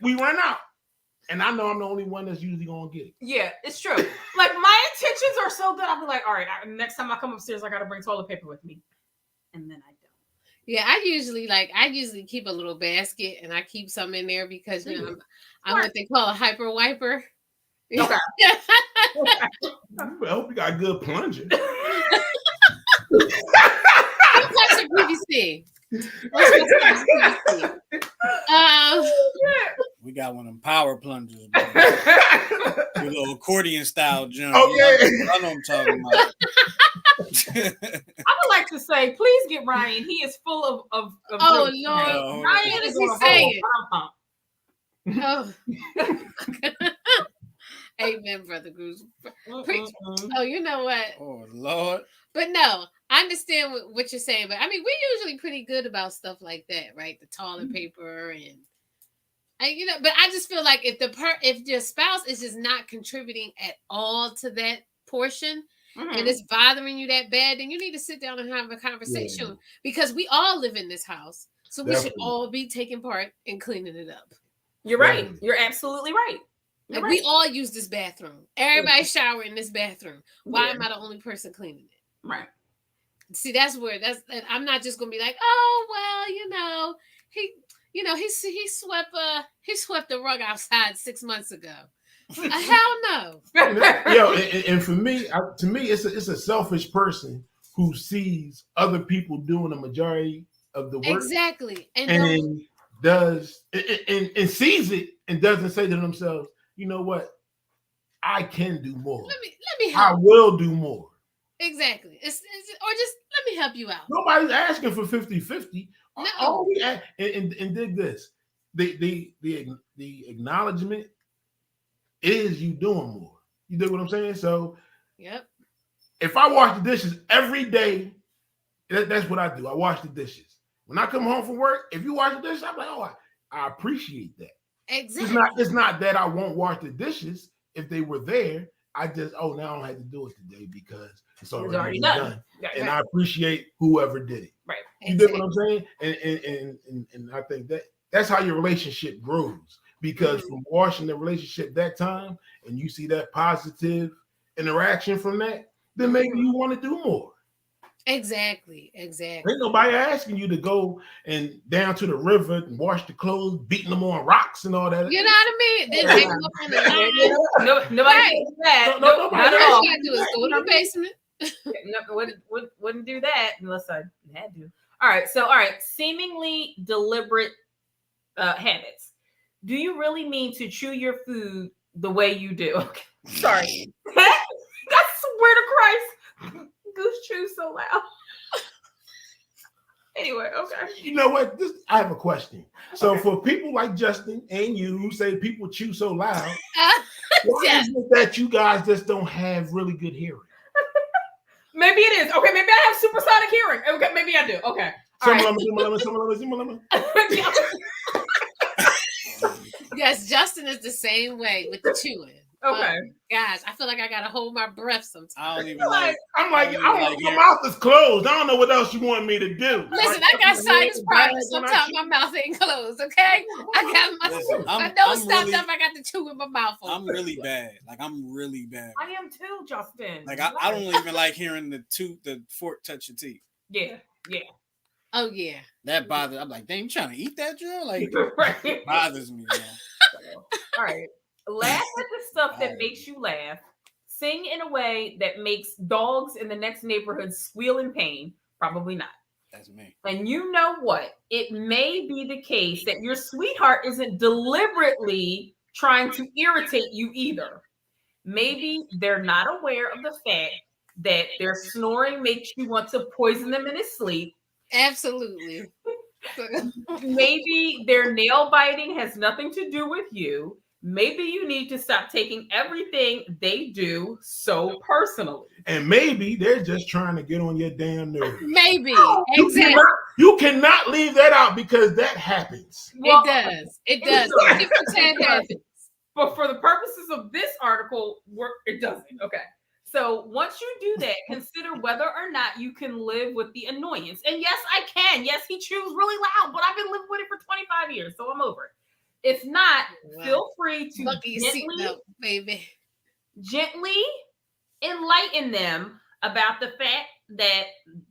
we run out. And I know I'm the only one that's usually gonna get it. Yeah, it's true. Like my intentions are so good. I'll be like, all right, next time I come upstairs, I gotta bring toilet paper with me. And then I don't. Yeah, I usually keep a little basket and I keep some in there because I'm what they call a hyper wiper. Okay. I hope you got a good plunger. PVC. We got one of them power plungers. Your little accordion style jump. Okay. I know what I'm talking about. I would like to say, please get Ryan. He is full of oh jokes. Lord. Ryan what is he saying? Oh. Amen, Brother Goose. Preach. Oh, you know what? Oh Lord. But no, I understand what you're saying. But I mean, we're usually pretty good about stuff like that, right? The toilet paper and but I just feel like if your spouse is just not contributing at all to that portion and it's bothering you that bad, then you need to sit down and have a conversation because we all live in this house. So we should all be taking part in cleaning it up. You're right. You're absolutely right. Like we all use this bathroom. Everybody shower in this bathroom. Why am I the only person cleaning it? Right. See, I'm not just gonna be like, oh well, he swept the rug outside 6 months ago. Hell no. And for me, to me, it's a selfish person who sees other people doing the majority of the work. Exactly. And sees it and doesn't say to themselves, you know what? I can do more. Let me help. I will do more. Exactly. Or just let me help you out. Nobody's asking for 50-50. No. And dig this. The acknowledgement is you doing more. You dig what I'm saying? So if I wash the dishes every day, that's what I do. I wash the dishes. When I come home from work, if you wash the dishes, I'm like, oh, I appreciate that. Exactly. It's not that I won't wash the dishes if they were there. I just now I don't have to do it today because it's already done. And I appreciate whoever did it. Right. You get what I'm saying? And I think that's how your relationship grows. Because from washing the relationship that time and you see that positive interaction from that, then maybe you want to do more. Exactly. Ain't nobody asking you to go and down to the river and wash the clothes, beating them on rocks and all that. You know what I mean? Then hang them up on the line. Nobody does that. All you gotta do is go to the basement. Wouldn't do that unless I had to. All right. Seemingly deliberate habits. Do you really mean to chew your food the way you do? Okay. Sorry. I swear to Christ. Goose chews so loud. Anyway, okay. You know what? I have a question. So for people like Justin and you who say people chew so loud, why is it that you guys just don't have really good hearing? Maybe it is. Okay, maybe I have supersonic hearing. Okay, maybe I do. Okay. Yes, Justin is the same way with the chewing. Okay. Gosh, I feel like I gotta hold my breath sometimes. I don't even like. I'm like, my hearing- mouth is closed. I don't know what else you want me to do. Listen, Like, I got sinus problems. when I Sometimes chew. my mouth ain't closed. Okay, I got my Listen, my I'm nose stopped really- up. I got the chew with my mouth open. I'm really bad. Like I'm really bad. I am too, Justin. Like I don't even like hearing the fork touch your teeth. Yeah. Oh yeah. That bothers. I'm like, damn, you trying to eat that, Joe? Like, Right. it bothers me. Man. All right. Laugh at the stuff that All right. makes you laugh. Sing in a way that makes dogs in the next neighborhood squeal in pain. Probably not. That's me. And you know what? It may be the case that your sweetheart isn't deliberately trying to irritate you either. Maybe they're not aware of the fact that their snoring makes you want to poison them in his sleep. Absolutely. Maybe their nail biting has nothing to do with you. Maybe you need to stop taking everything they do so personally. And maybe they're just trying to get on your damn nerves. Maybe. You Exactly. you cannot leave that out because that happens. Well, It does. It does. does. 50% happens. But for the purposes of this article, it doesn't. Okay. So once you do that, consider whether or not you can live with the annoyance. And yes, I can. Yes, he chews really loud, but I've been living with it for 25 years, so I'm over it. If not, Wow. feel free to Buckle your seatbelt, baby. gently enlighten them about the fact that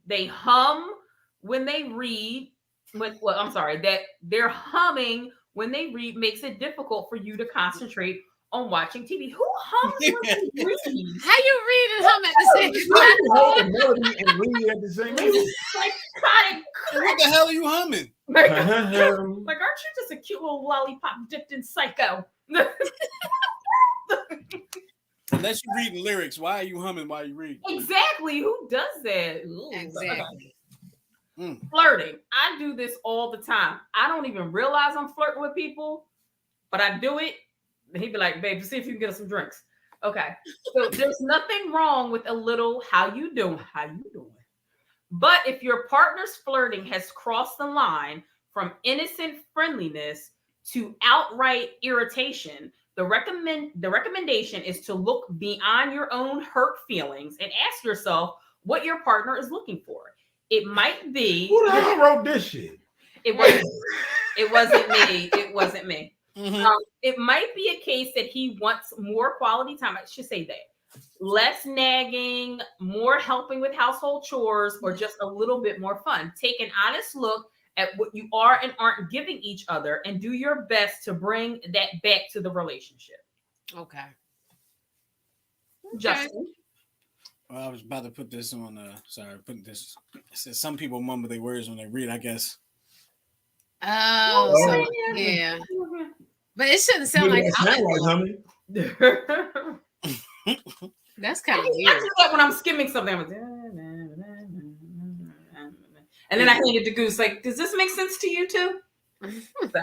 they hum when they read. That they're humming when they read makes it difficult for you to concentrate on watching TV. Who hums when they read? How you read and hum at the same time? And read at the same time. Psychotic. Hey, what the hell are you humming? Like, aren't you just a cute little lollipop dipped in psycho? Unless you read lyrics, why are you humming while you read? Exactly. Who does that? Ooh. Exactly. Flirting. I do this all the time. I don't even realize I'm flirting with people, but I do it. And he'd be like, babe, see if you can get us some drinks. Okay. So there's nothing wrong with a little how you doing? How you doing? But if your partner's flirting has crossed the line from innocent friendliness to outright irritation, the recommendation is to look beyond your own hurt feelings and ask yourself what your partner is looking for. It might be. Who the hell wrote this shit? It wasn't me. It wasn't me. Mm-hmm. It might be a case that he wants more quality time. I should say that. Less nagging, more helping with household chores, or just a little bit more fun. Take an honest look at what you are and aren't giving each other and do your best to bring that back to the relationship. Okay. Justin. Well, I was about to put this on. Putting this. It says some people mumble their words when they read. I guess. Oh, so, yeah. But it shouldn't sound like that's kind of I weird. do that when I'm skimming something. I'm like, and then I hand it to Goose. Like, does this make sense to you too? So,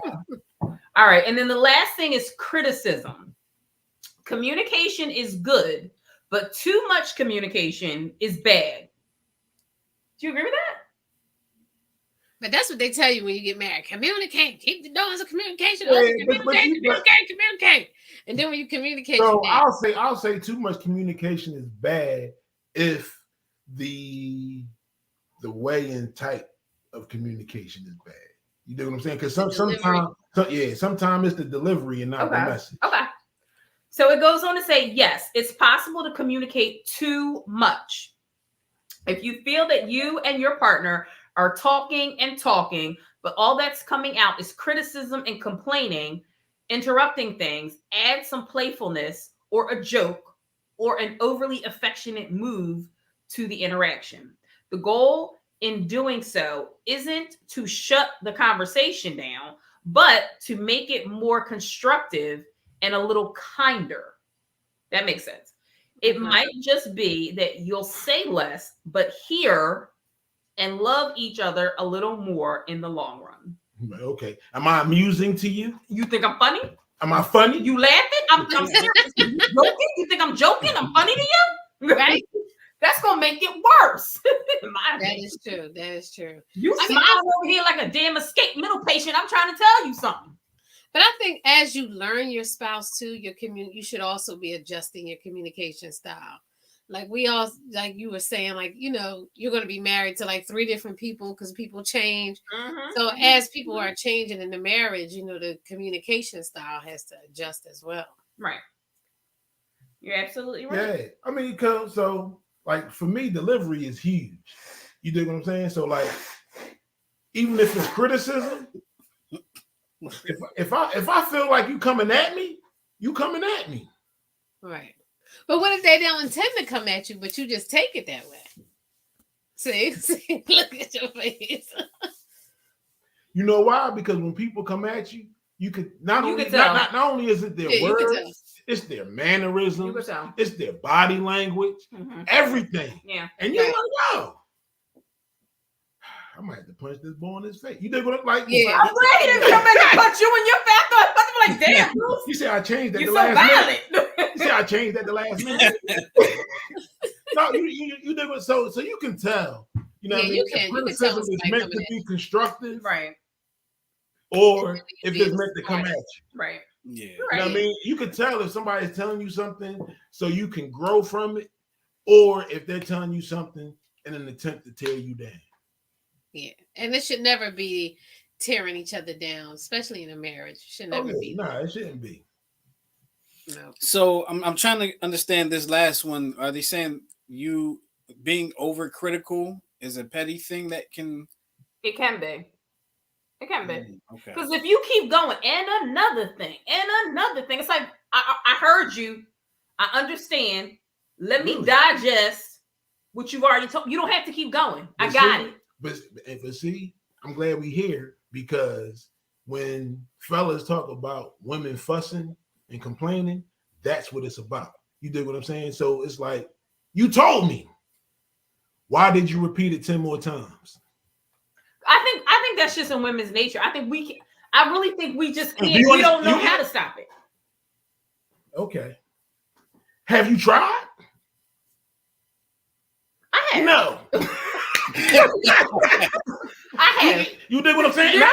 all right. And then the last thing is criticism. Communication is good, but too much communication is bad. Do you agree with that? But that's what they tell you when you get married. Communicate. Keep the doors of communication. Yeah, Open. but Communicate. And then when you communicate, So I'll say too much communication is bad if the way and type of communication is bad. You know what I'm saying? Because sometimes it's the delivery and not the message. Okay. So it goes on to say, yes, it's possible to communicate too much. If you feel that you and your partner are talking and talking, but all that's coming out is criticism and complaining, interrupting things, add some playfulness or a joke or an overly affectionate move to the interaction. The goal in doing so isn't to shut the conversation down, but to make it more constructive and a little kinder. That makes sense. It might just be that you'll say less, but hear and love each other a little more in the long run. Okay. Am I amusing to you? You think I'm funny? Am I funny? You laughing? I'm serious. You joking? You think I'm joking? I'm funny to you? right? That's gonna make it worse. That is true. That is true. You smiling over here like a damn escaped mental patient. I'm trying to tell you something. But I think as you learn your spouse too, you should also be adjusting your communication style. Like you were saying, like, you're going to be married to like 3 different people because people change. Mm-hmm. So as people are changing in the marriage, the communication style has to adjust as well. Right. You're absolutely right. Yeah. I mean, so like for me, delivery is huge. You dig what I'm saying? So like, even if it's criticism, if I feel like you coming at me, you coming at me. Right. But what if they don't intend to come at you, but you just take it that way? See, look at your face. You know why? Because when people come at you, you could not only is it their words, it's their mannerisms, it's their body language, everything. Yeah. And you're like, yo, I might have to punch this boy in his face. You dig what I'm like? Yeah. I'm glad he didn't come back and punch you in your face. I'm like, damn. You say I changed that You're the so last violent. minute. You say I changed that the last minute. No, you dig what? So you can tell. You know what I mean? You can tell criticism is meant to be constructive, right? Or if it's meant to come at you, right? Yeah. You know what I mean? You can tell if somebody's telling you something so you can grow from it, or if they're telling you something in an attempt to tear you down. Yeah, and it should never be tearing each other down, especially in a marriage. It should never be. No, it shouldn't be. No. So I'm trying to understand this last one. Are they saying you being overcritical is a petty thing that can? It can be. It can be. Okay. Because if you keep going, and another thing, it's like I heard you. I understand. Let me digest what you've already told. You don't have to keep going. I got it. But see, I'm glad we here, because when fellas talk about women fussing and complaining, that's what it's about. You dig what I'm saying? So it's like, you told me. Why did you repeat it 10 more times? I think that's just in women's nature. I really think we just can't. We don't know how to stop it. Okay. Have you tried? I have. No. I have. You dig what I'm saying? And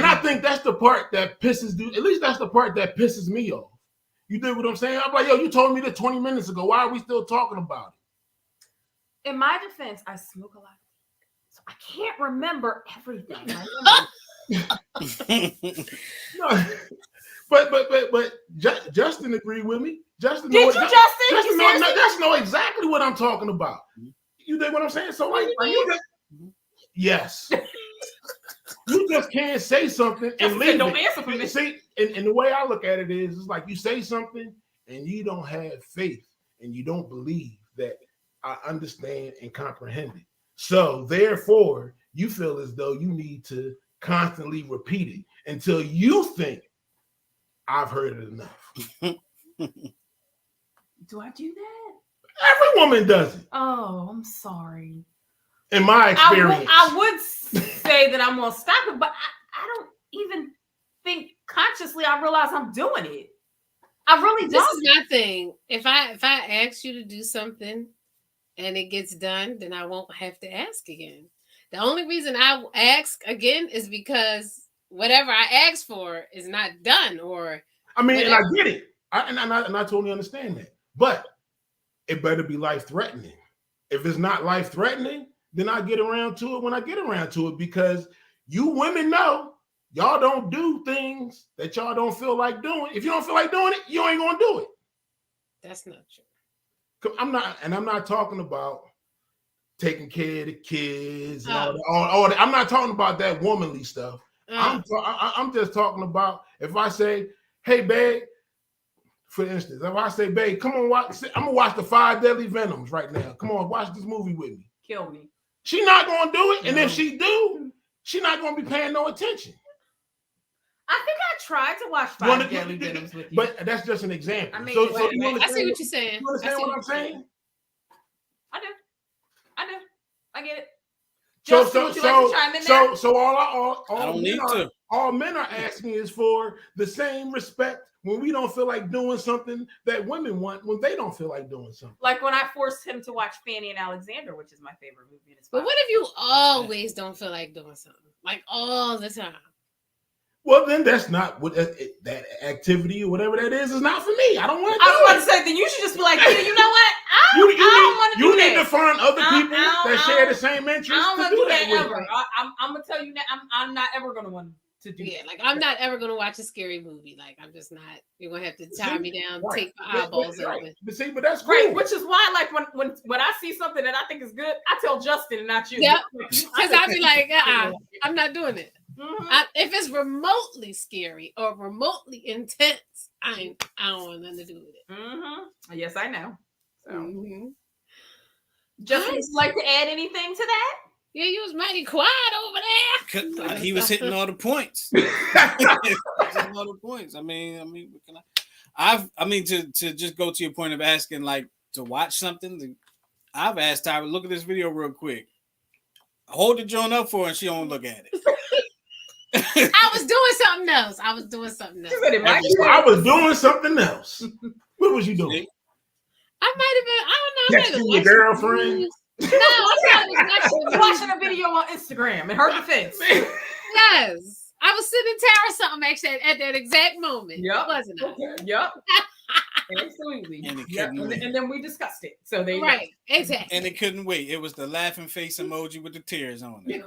I think that's the part that pisses at least that's the part that pisses me off. You dig what I'm saying? I'm like, yo, you told me that 20 minutes ago. Why are we still talking about it? In my defense, I smoke a lot. So I can't remember everything. No. But Justin agreed with me. Justin know exactly what I'm talking about. You dig what I'm saying? So like yes. You just can't say something and leave. Don't answer for me. See, and the way I look at it is, it's like you say something and you don't have faith and you don't believe that I understand and comprehend it. So therefore, you feel as though you need to constantly repeat it until you think I've heard it enough. Do I do that? Every woman does it. Oh, I'm sorry. In my experience, I would say that I'm gonna stop it, but I don't even think consciously I realize I'm doing it. I really don't. This is my thing. If I ask you to do something and it gets done, then I won't have to ask again. The only reason I ask again is because whatever I asked for is not done, or I mean, whatever. and I get it, and I totally understand that, but it better be life-threatening. If it's not life-threatening, then I get around to it when I get around to it, because you women know y'all don't do things that y'all don't feel like doing. If you don't feel like doing it, you ain't gonna do it. That's not true. I'm not talking about taking care of the kids and all that. I'm not talking about that womanly stuff. I'm just talking about if I say, hey, babe, for instance, if I say, babe, come on, I'm gonna watch the 5 Deadly Venoms right now. Come on, watch this movie with me. Kill me. She not gonna do it, and if she do, she not gonna be paying no attention. I think I tried to watch 5 Deadly Venoms with you, but that's just an example. I see what you're saying. You understand what I'm saying? I do. I get it. So all men are asking is for the same respect when we don't feel like doing something that women want when they don't feel like doing something. Like when I forced him to watch Fanny and Alexander, which is my favorite movie. But what if you always don't feel like doing something? Like all the time? Well, then that's not what that activity or whatever that is not for me. I don't want to. I was about to say, then you should just be like, yeah, you know what? I don't want to do that. You need to find other people that share the same interests. I don't want to do that with ever. I'm gonna tell you that I'm not ever gonna want to do that. Like I'm not ever gonna watch a scary movie. Like I'm just not. You're gonna have to tie me down, take my eyeballs open. But that's cool. Right, which is why, like, when I see something that I think is good, I tell Justin and not you. Yep, because I be like, I'm not doing it. Mm-hmm. If it's remotely scary or remotely intense, I don't want nothing to do with it. Mm-hmm. Yes, I know. So, Justin, would you like to add anything to that? Yeah, you was mighty quiet over there. He was hitting all the points. Hitting all the points. I mean, to just go to your point of asking, like, to watch something. I've asked Tyra, look at this video real quick. Hold the joint up for her, and she don't look at it. I was doing something else. I was doing something else. What was you doing? I might have been. I don't know. Texting your girlfriend. No, I was watching a video on Instagram and her defense. Yes, I was sending Tara something actually at that exact moment. Yep, wasn't I? Yep. Absolutely. And then we discussed it. So they right, exactly. And it couldn't wait. It was the laughing face emoji with the tears on it.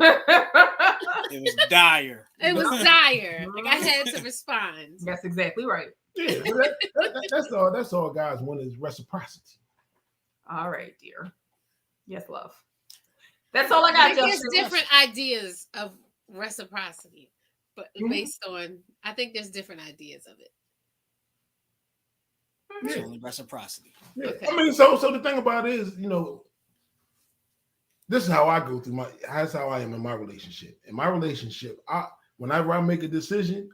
It was dire. It was dire. Like I had to respond. That's exactly right. Yeah, that's all guys want is reciprocity. All right, dear. Yes, love. That's all I got. There's different ideas of reciprocity, but based on, I think there's different ideas of it. It's only reciprocity. Yeah. Okay. I mean, so the thing about it is, this is how I go through that's how I am in my relationship. In my relationship, whenever I make a decision,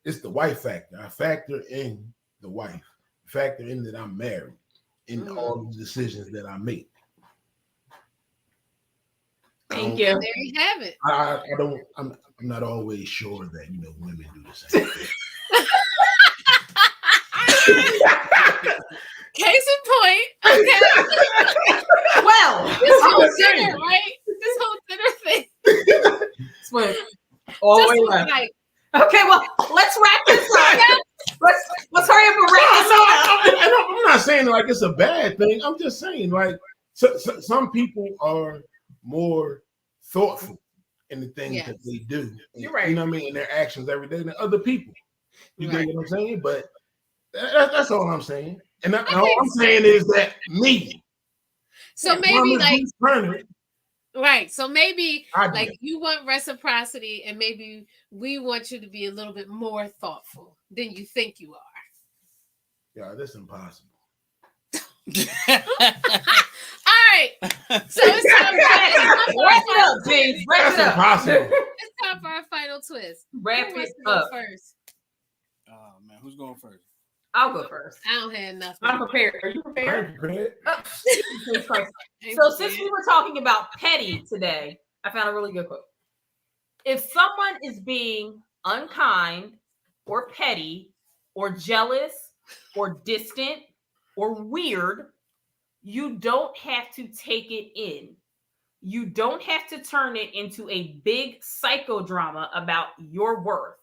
it's the wife factor. I factor in the wife, factor in that I'm married in all the decisions that I make. Thank you. There you have it. I'm not always sure that women do the same thing. Case in point. Okay. Well, this whole dinner, right? This whole dinner thing. Swim. All the way left. Like, okay, well, let's wrap this up. Let's hurry up and wrap this up. I'm not saying like it's a bad thing. I'm just saying like some people are more thoughtful in the things that they do. You're right. You know what I mean? In their actions every day than other people. You get what I'm saying? But that's all I'm saying. And all I'm saying is that me. So maybe like right. So maybe like you want reciprocity, and maybe we want you to be a little bit more thoughtful than you think you are. Yeah, that's impossible. All right. So it's time for our final twist. Wrap it up first. Oh man, who's going first? I'll go first. I don't have nothing. I'm prepared. Are you prepared? I'm prepared. So since we were talking about petty today, I found a really good quote. If someone is being unkind or petty or jealous or distant or weird, you don't have to take it in. You don't have to turn it into a big psychodrama about your worth.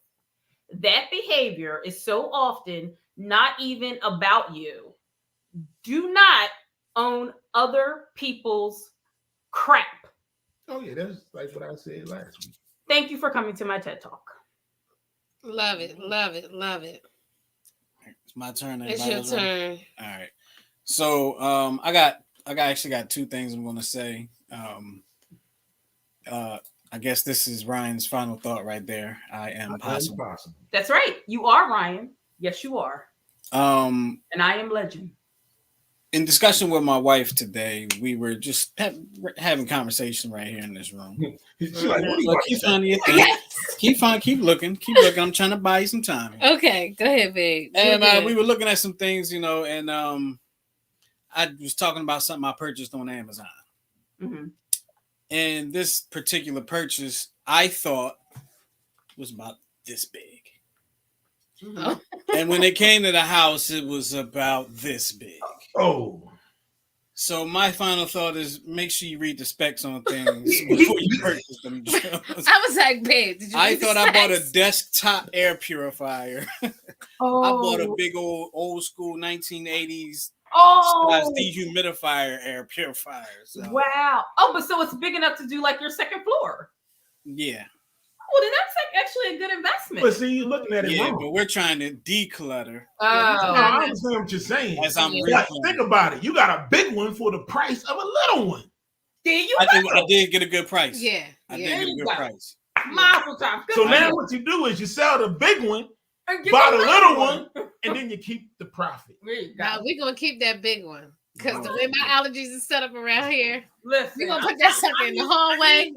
That behavior is so often not even about you. Do not own other people's crap. Oh yeah, that's like what I said last week. Thank you for coming to my TED Talk. Love it, love it, love it. It's my turn. It's your turn. All right. So I actually got two things I'm gonna say. I guess this is Ryan's final thought right there. I am possible. That's right. You are Ryan. Yes, you are. And I am legend. In discussion with my wife today, we were just having conversation right here in this room. Keep looking. I'm trying to buy you some time. Okay, go ahead, babe. And we were looking at some things, and I was talking about something I purchased on Amazon. Mm-hmm. And this particular purchase, I thought, was about this big. Mm-hmm. And when it came to the house, it was about this big. Oh. So my final thought is make sure you read the specs on things before you purchase them. I was like, babe, did you I read the thought I bought a specs? desktop air purifier. I bought a big old school 1980s Oh, dehumidifier air purifier. So, wow. Oh, but so it's big enough to do like your second floor. yeah. Well, then that's like actually a good investment. But see, you're looking at it Yeah, wrong. but we're trying to declutter. No, I understand what you're saying. As I'm But think about it. You got a big one for the price of a little one. I did get a good price. Yeah. I yeah. did get a good price. Mazel tov. So Good now deal. what you do is you sell the big one, And get buy the little one, and then you keep the profit. There you go. Now we're gonna keep that big one. Because the way my allergies are set up around here, Listen, we're gonna put that sucker in the hallway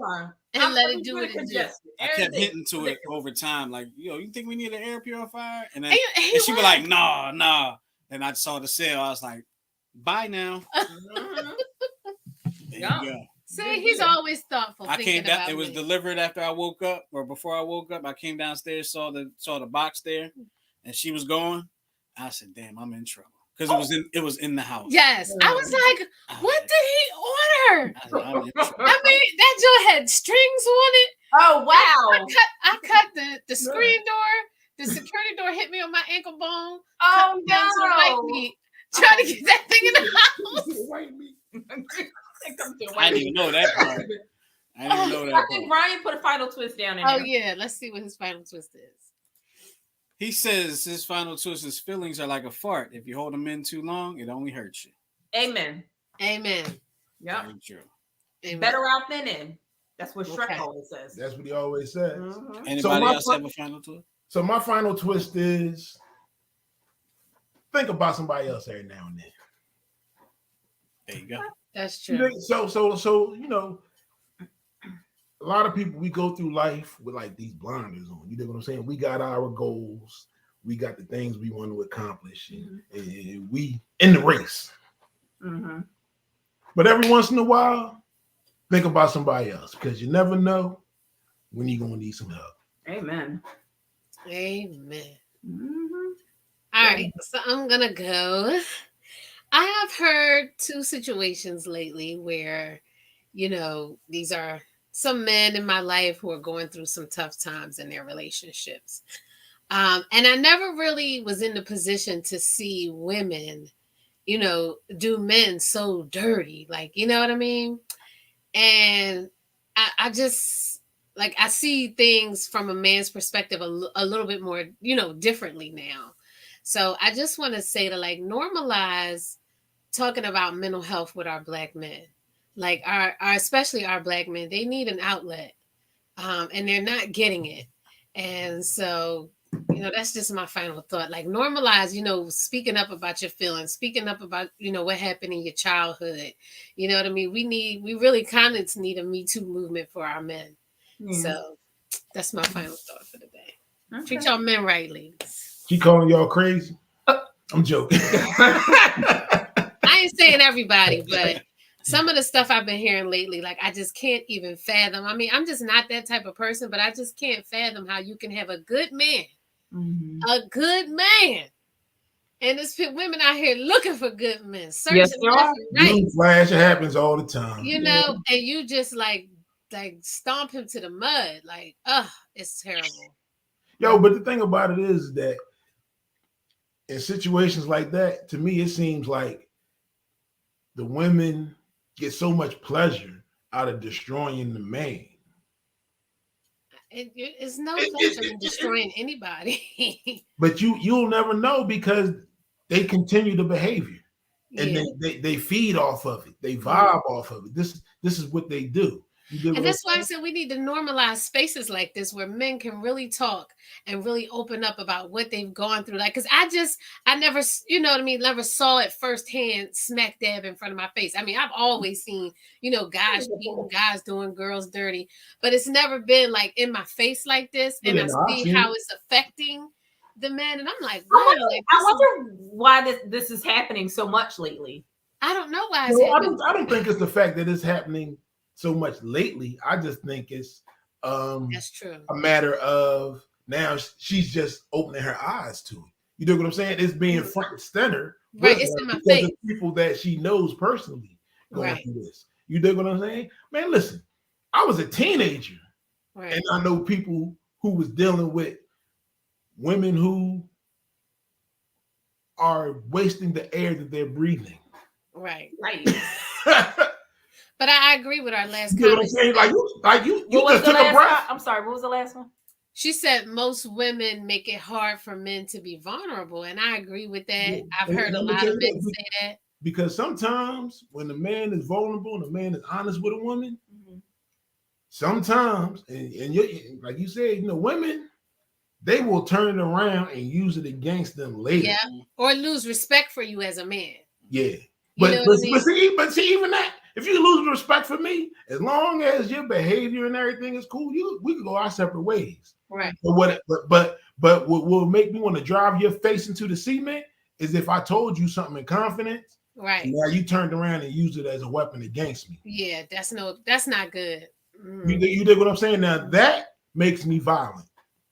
and let it do what it do. I kept hitting to it over time, like, yo, you think we need an air purifier? And then And and she was like, nah. And I saw the sale. I was like, bye now. There you go. See, he's always thoughtful. I came down. About It was me. delivered after I woke up, or before I woke up. I came downstairs, saw the box there, and she was going. I said, "Damn, I'm in trouble," because it was in the house. Yes, I was like, "What did he order?" I said, I'm in trouble. I mean, that joint had strings on it. Oh wow! I cut the screen door. The security door hit me on my ankle bone. Oh Down to the white no! meat. Trying to get that thing in the house. I didn't even know that part. I didn't even know that I think part. Brian put a final twist down in Oh there. yeah, let's see what his final twist is. He says his final twist is feelings are like a fart. If you hold them in too long, it only hurts you. Amen. Amen. Yep. Very true. Amen. Better out than in. That's what Shrek Okay. always says. That's what he always says. Mhm. Anybody else have a final twist? So my final twist is think about somebody else every now and then. There you go. That's true. So you know, a lot of people we go through life with like these blinders on. You know what I'm saying? We got our goals, we got the things we want to accomplish, and we in the race. Mm-hmm. But every once in a while, think about somebody else because you never know when you're gonna need some help. Amen. Amen. Mm-hmm. All right, so I'm gonna go. I have heard two situations lately where, you know, these are some men in my life who are going through some tough times in their relationships. And I never really was in the position to see women, you know, do men so dirty. Like, you know what I mean? And I just, like, I see things from a man's perspective a little bit more, you know, differently now. So I just want to say to like normalize talking about mental health with our Black men, like our especially our Black men, they need an outlet, and they're not getting it. And so, you know, that's just my final thought. Like normalize, you know, speaking up about your feelings, speaking up about, you know, what happened in your childhood. You know what I mean? We really kind of need a Me Too movement for our men. So that's my final thought for the day. Okay. Treat y'all men right, ladies. She calling y'all crazy? I'm joking. I ain't saying everybody, but some of the stuff I've been hearing lately, like I just can't even fathom. I mean, I'm just not that type of person, but I just can't fathom how you can have a good man, and there's women out here looking for good men, searching Yes, there left are. and right, Flash, it happens all the time. you know, and you just like stomp him to the mud. Like, it's terrible. Yo, but the thing about it is that in situations like that, to me, it seems like the women get so much pleasure out of destroying the man. It's no pleasure in destroying anybody. But you'll never know because they continue the behavior and they feed off of it. They vibe off of it. This is what they do. And that's why I said we need to normalize spaces like this where men can really talk and really open up about what they've gone through. Like, because I never, you know what I mean, never saw it firsthand, smack dab in front of my face. I mean, I've always seen, you know, guys beating guys, doing girls dirty, but it's never been like in my face like this. And I see how it's affecting the men. And I'm like, wow. I wonder why this is happening so much lately. I don't know why it's happening. I don't think it's the fact that it's happening so much lately. I just think it's that's true. A matter of now she's just opening her eyes to it. You know what I'm saying? It's being front and center Right, with it's her in my because face. of people that she knows personally going Right. through this. You dig what I'm saying? Man, listen, I was a teenager Right. and I know people who was dealing with women who are wasting the air that they're breathing. Right. Right. But I agree with our last You know what I'm comment. saying? Like you What was just the took a last? breath. I'm sorry. What was the last one? She said most women make it hard for men to be vulnerable, and I agree with that. Yeah. I've And- heard and a let me lot tell of you men that, say that. because sometimes when a man is vulnerable and a man is honest with a woman, sometimes, and you, like you said, you know, women, they will turn it around and use it against them later. Yeah, or lose respect for you as a man. Yeah. You But know but, what I mean? but see, even that, if you lose respect for me, as long as your behavior and everything is cool, we can go our separate ways. Right. But what will make me want to drive your face into the cement is if I told you something in confidence, Right. and now you turned around and used it as a weapon against me. Yeah, that's not good. You dig what I'm saying? Now that makes me violent.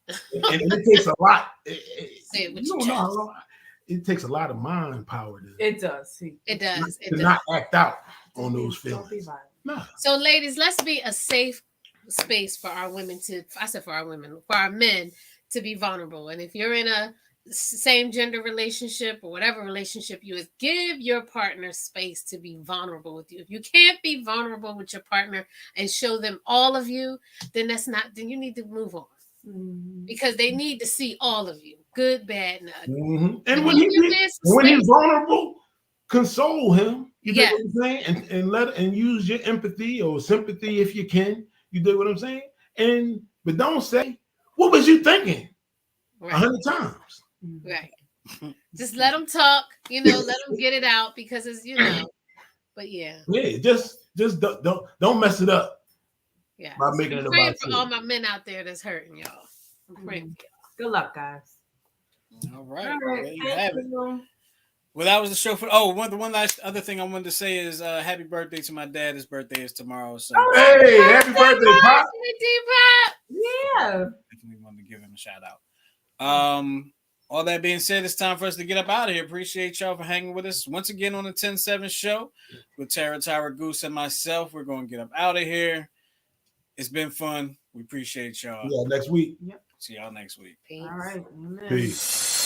And it takes a lot. Say it with You your don't know how chest. long. It takes a lot of mind power It does. It does. It to does. not act out on Don't those be feelings. violent. Nah. So, ladies, let's be a safe space for our women to. I said for our women, for our men to be vulnerable. And if you're in a same gender relationship or whatever relationship you is, give your partner space to be vulnerable with you. If you can't be vulnerable with your partner and show them all of you, then then you need to move on. Because they need to see all of you, good, bad, and ugly. Mm-hmm. And If when you give this he's space, vulnerable, console him. You Yeah. know what I'm saying? And use your empathy or sympathy if you can. You dig what I'm saying? But don't say, what was you thinking? right, 100 times. right. Just let them talk, let them get it out because it's, but yeah, Yeah, just don't mess it up yeah. by So making I'm it praying about for you. all my men out there that's hurting y'all. I'm praying for y'all. Good luck, guys. All right. All right. There you Thank have it. you. Well, that was the show for. The one last other thing I wanted to say is happy birthday to my dad. His birthday is tomorrow, so Hey, happy birthday, Pop. D-Pop. Yeah. definitely wanted to give him a shout out. All that being said, it's time for us to get up out of here. Appreciate y'all for hanging with us once again on the 10-7 show with Tara, Tyra, Goose, and myself. We're going to get up out of here. It's been fun. We appreciate y'all. Yeah, next week. See y'all next week. Peace. All right. Amen. Peace.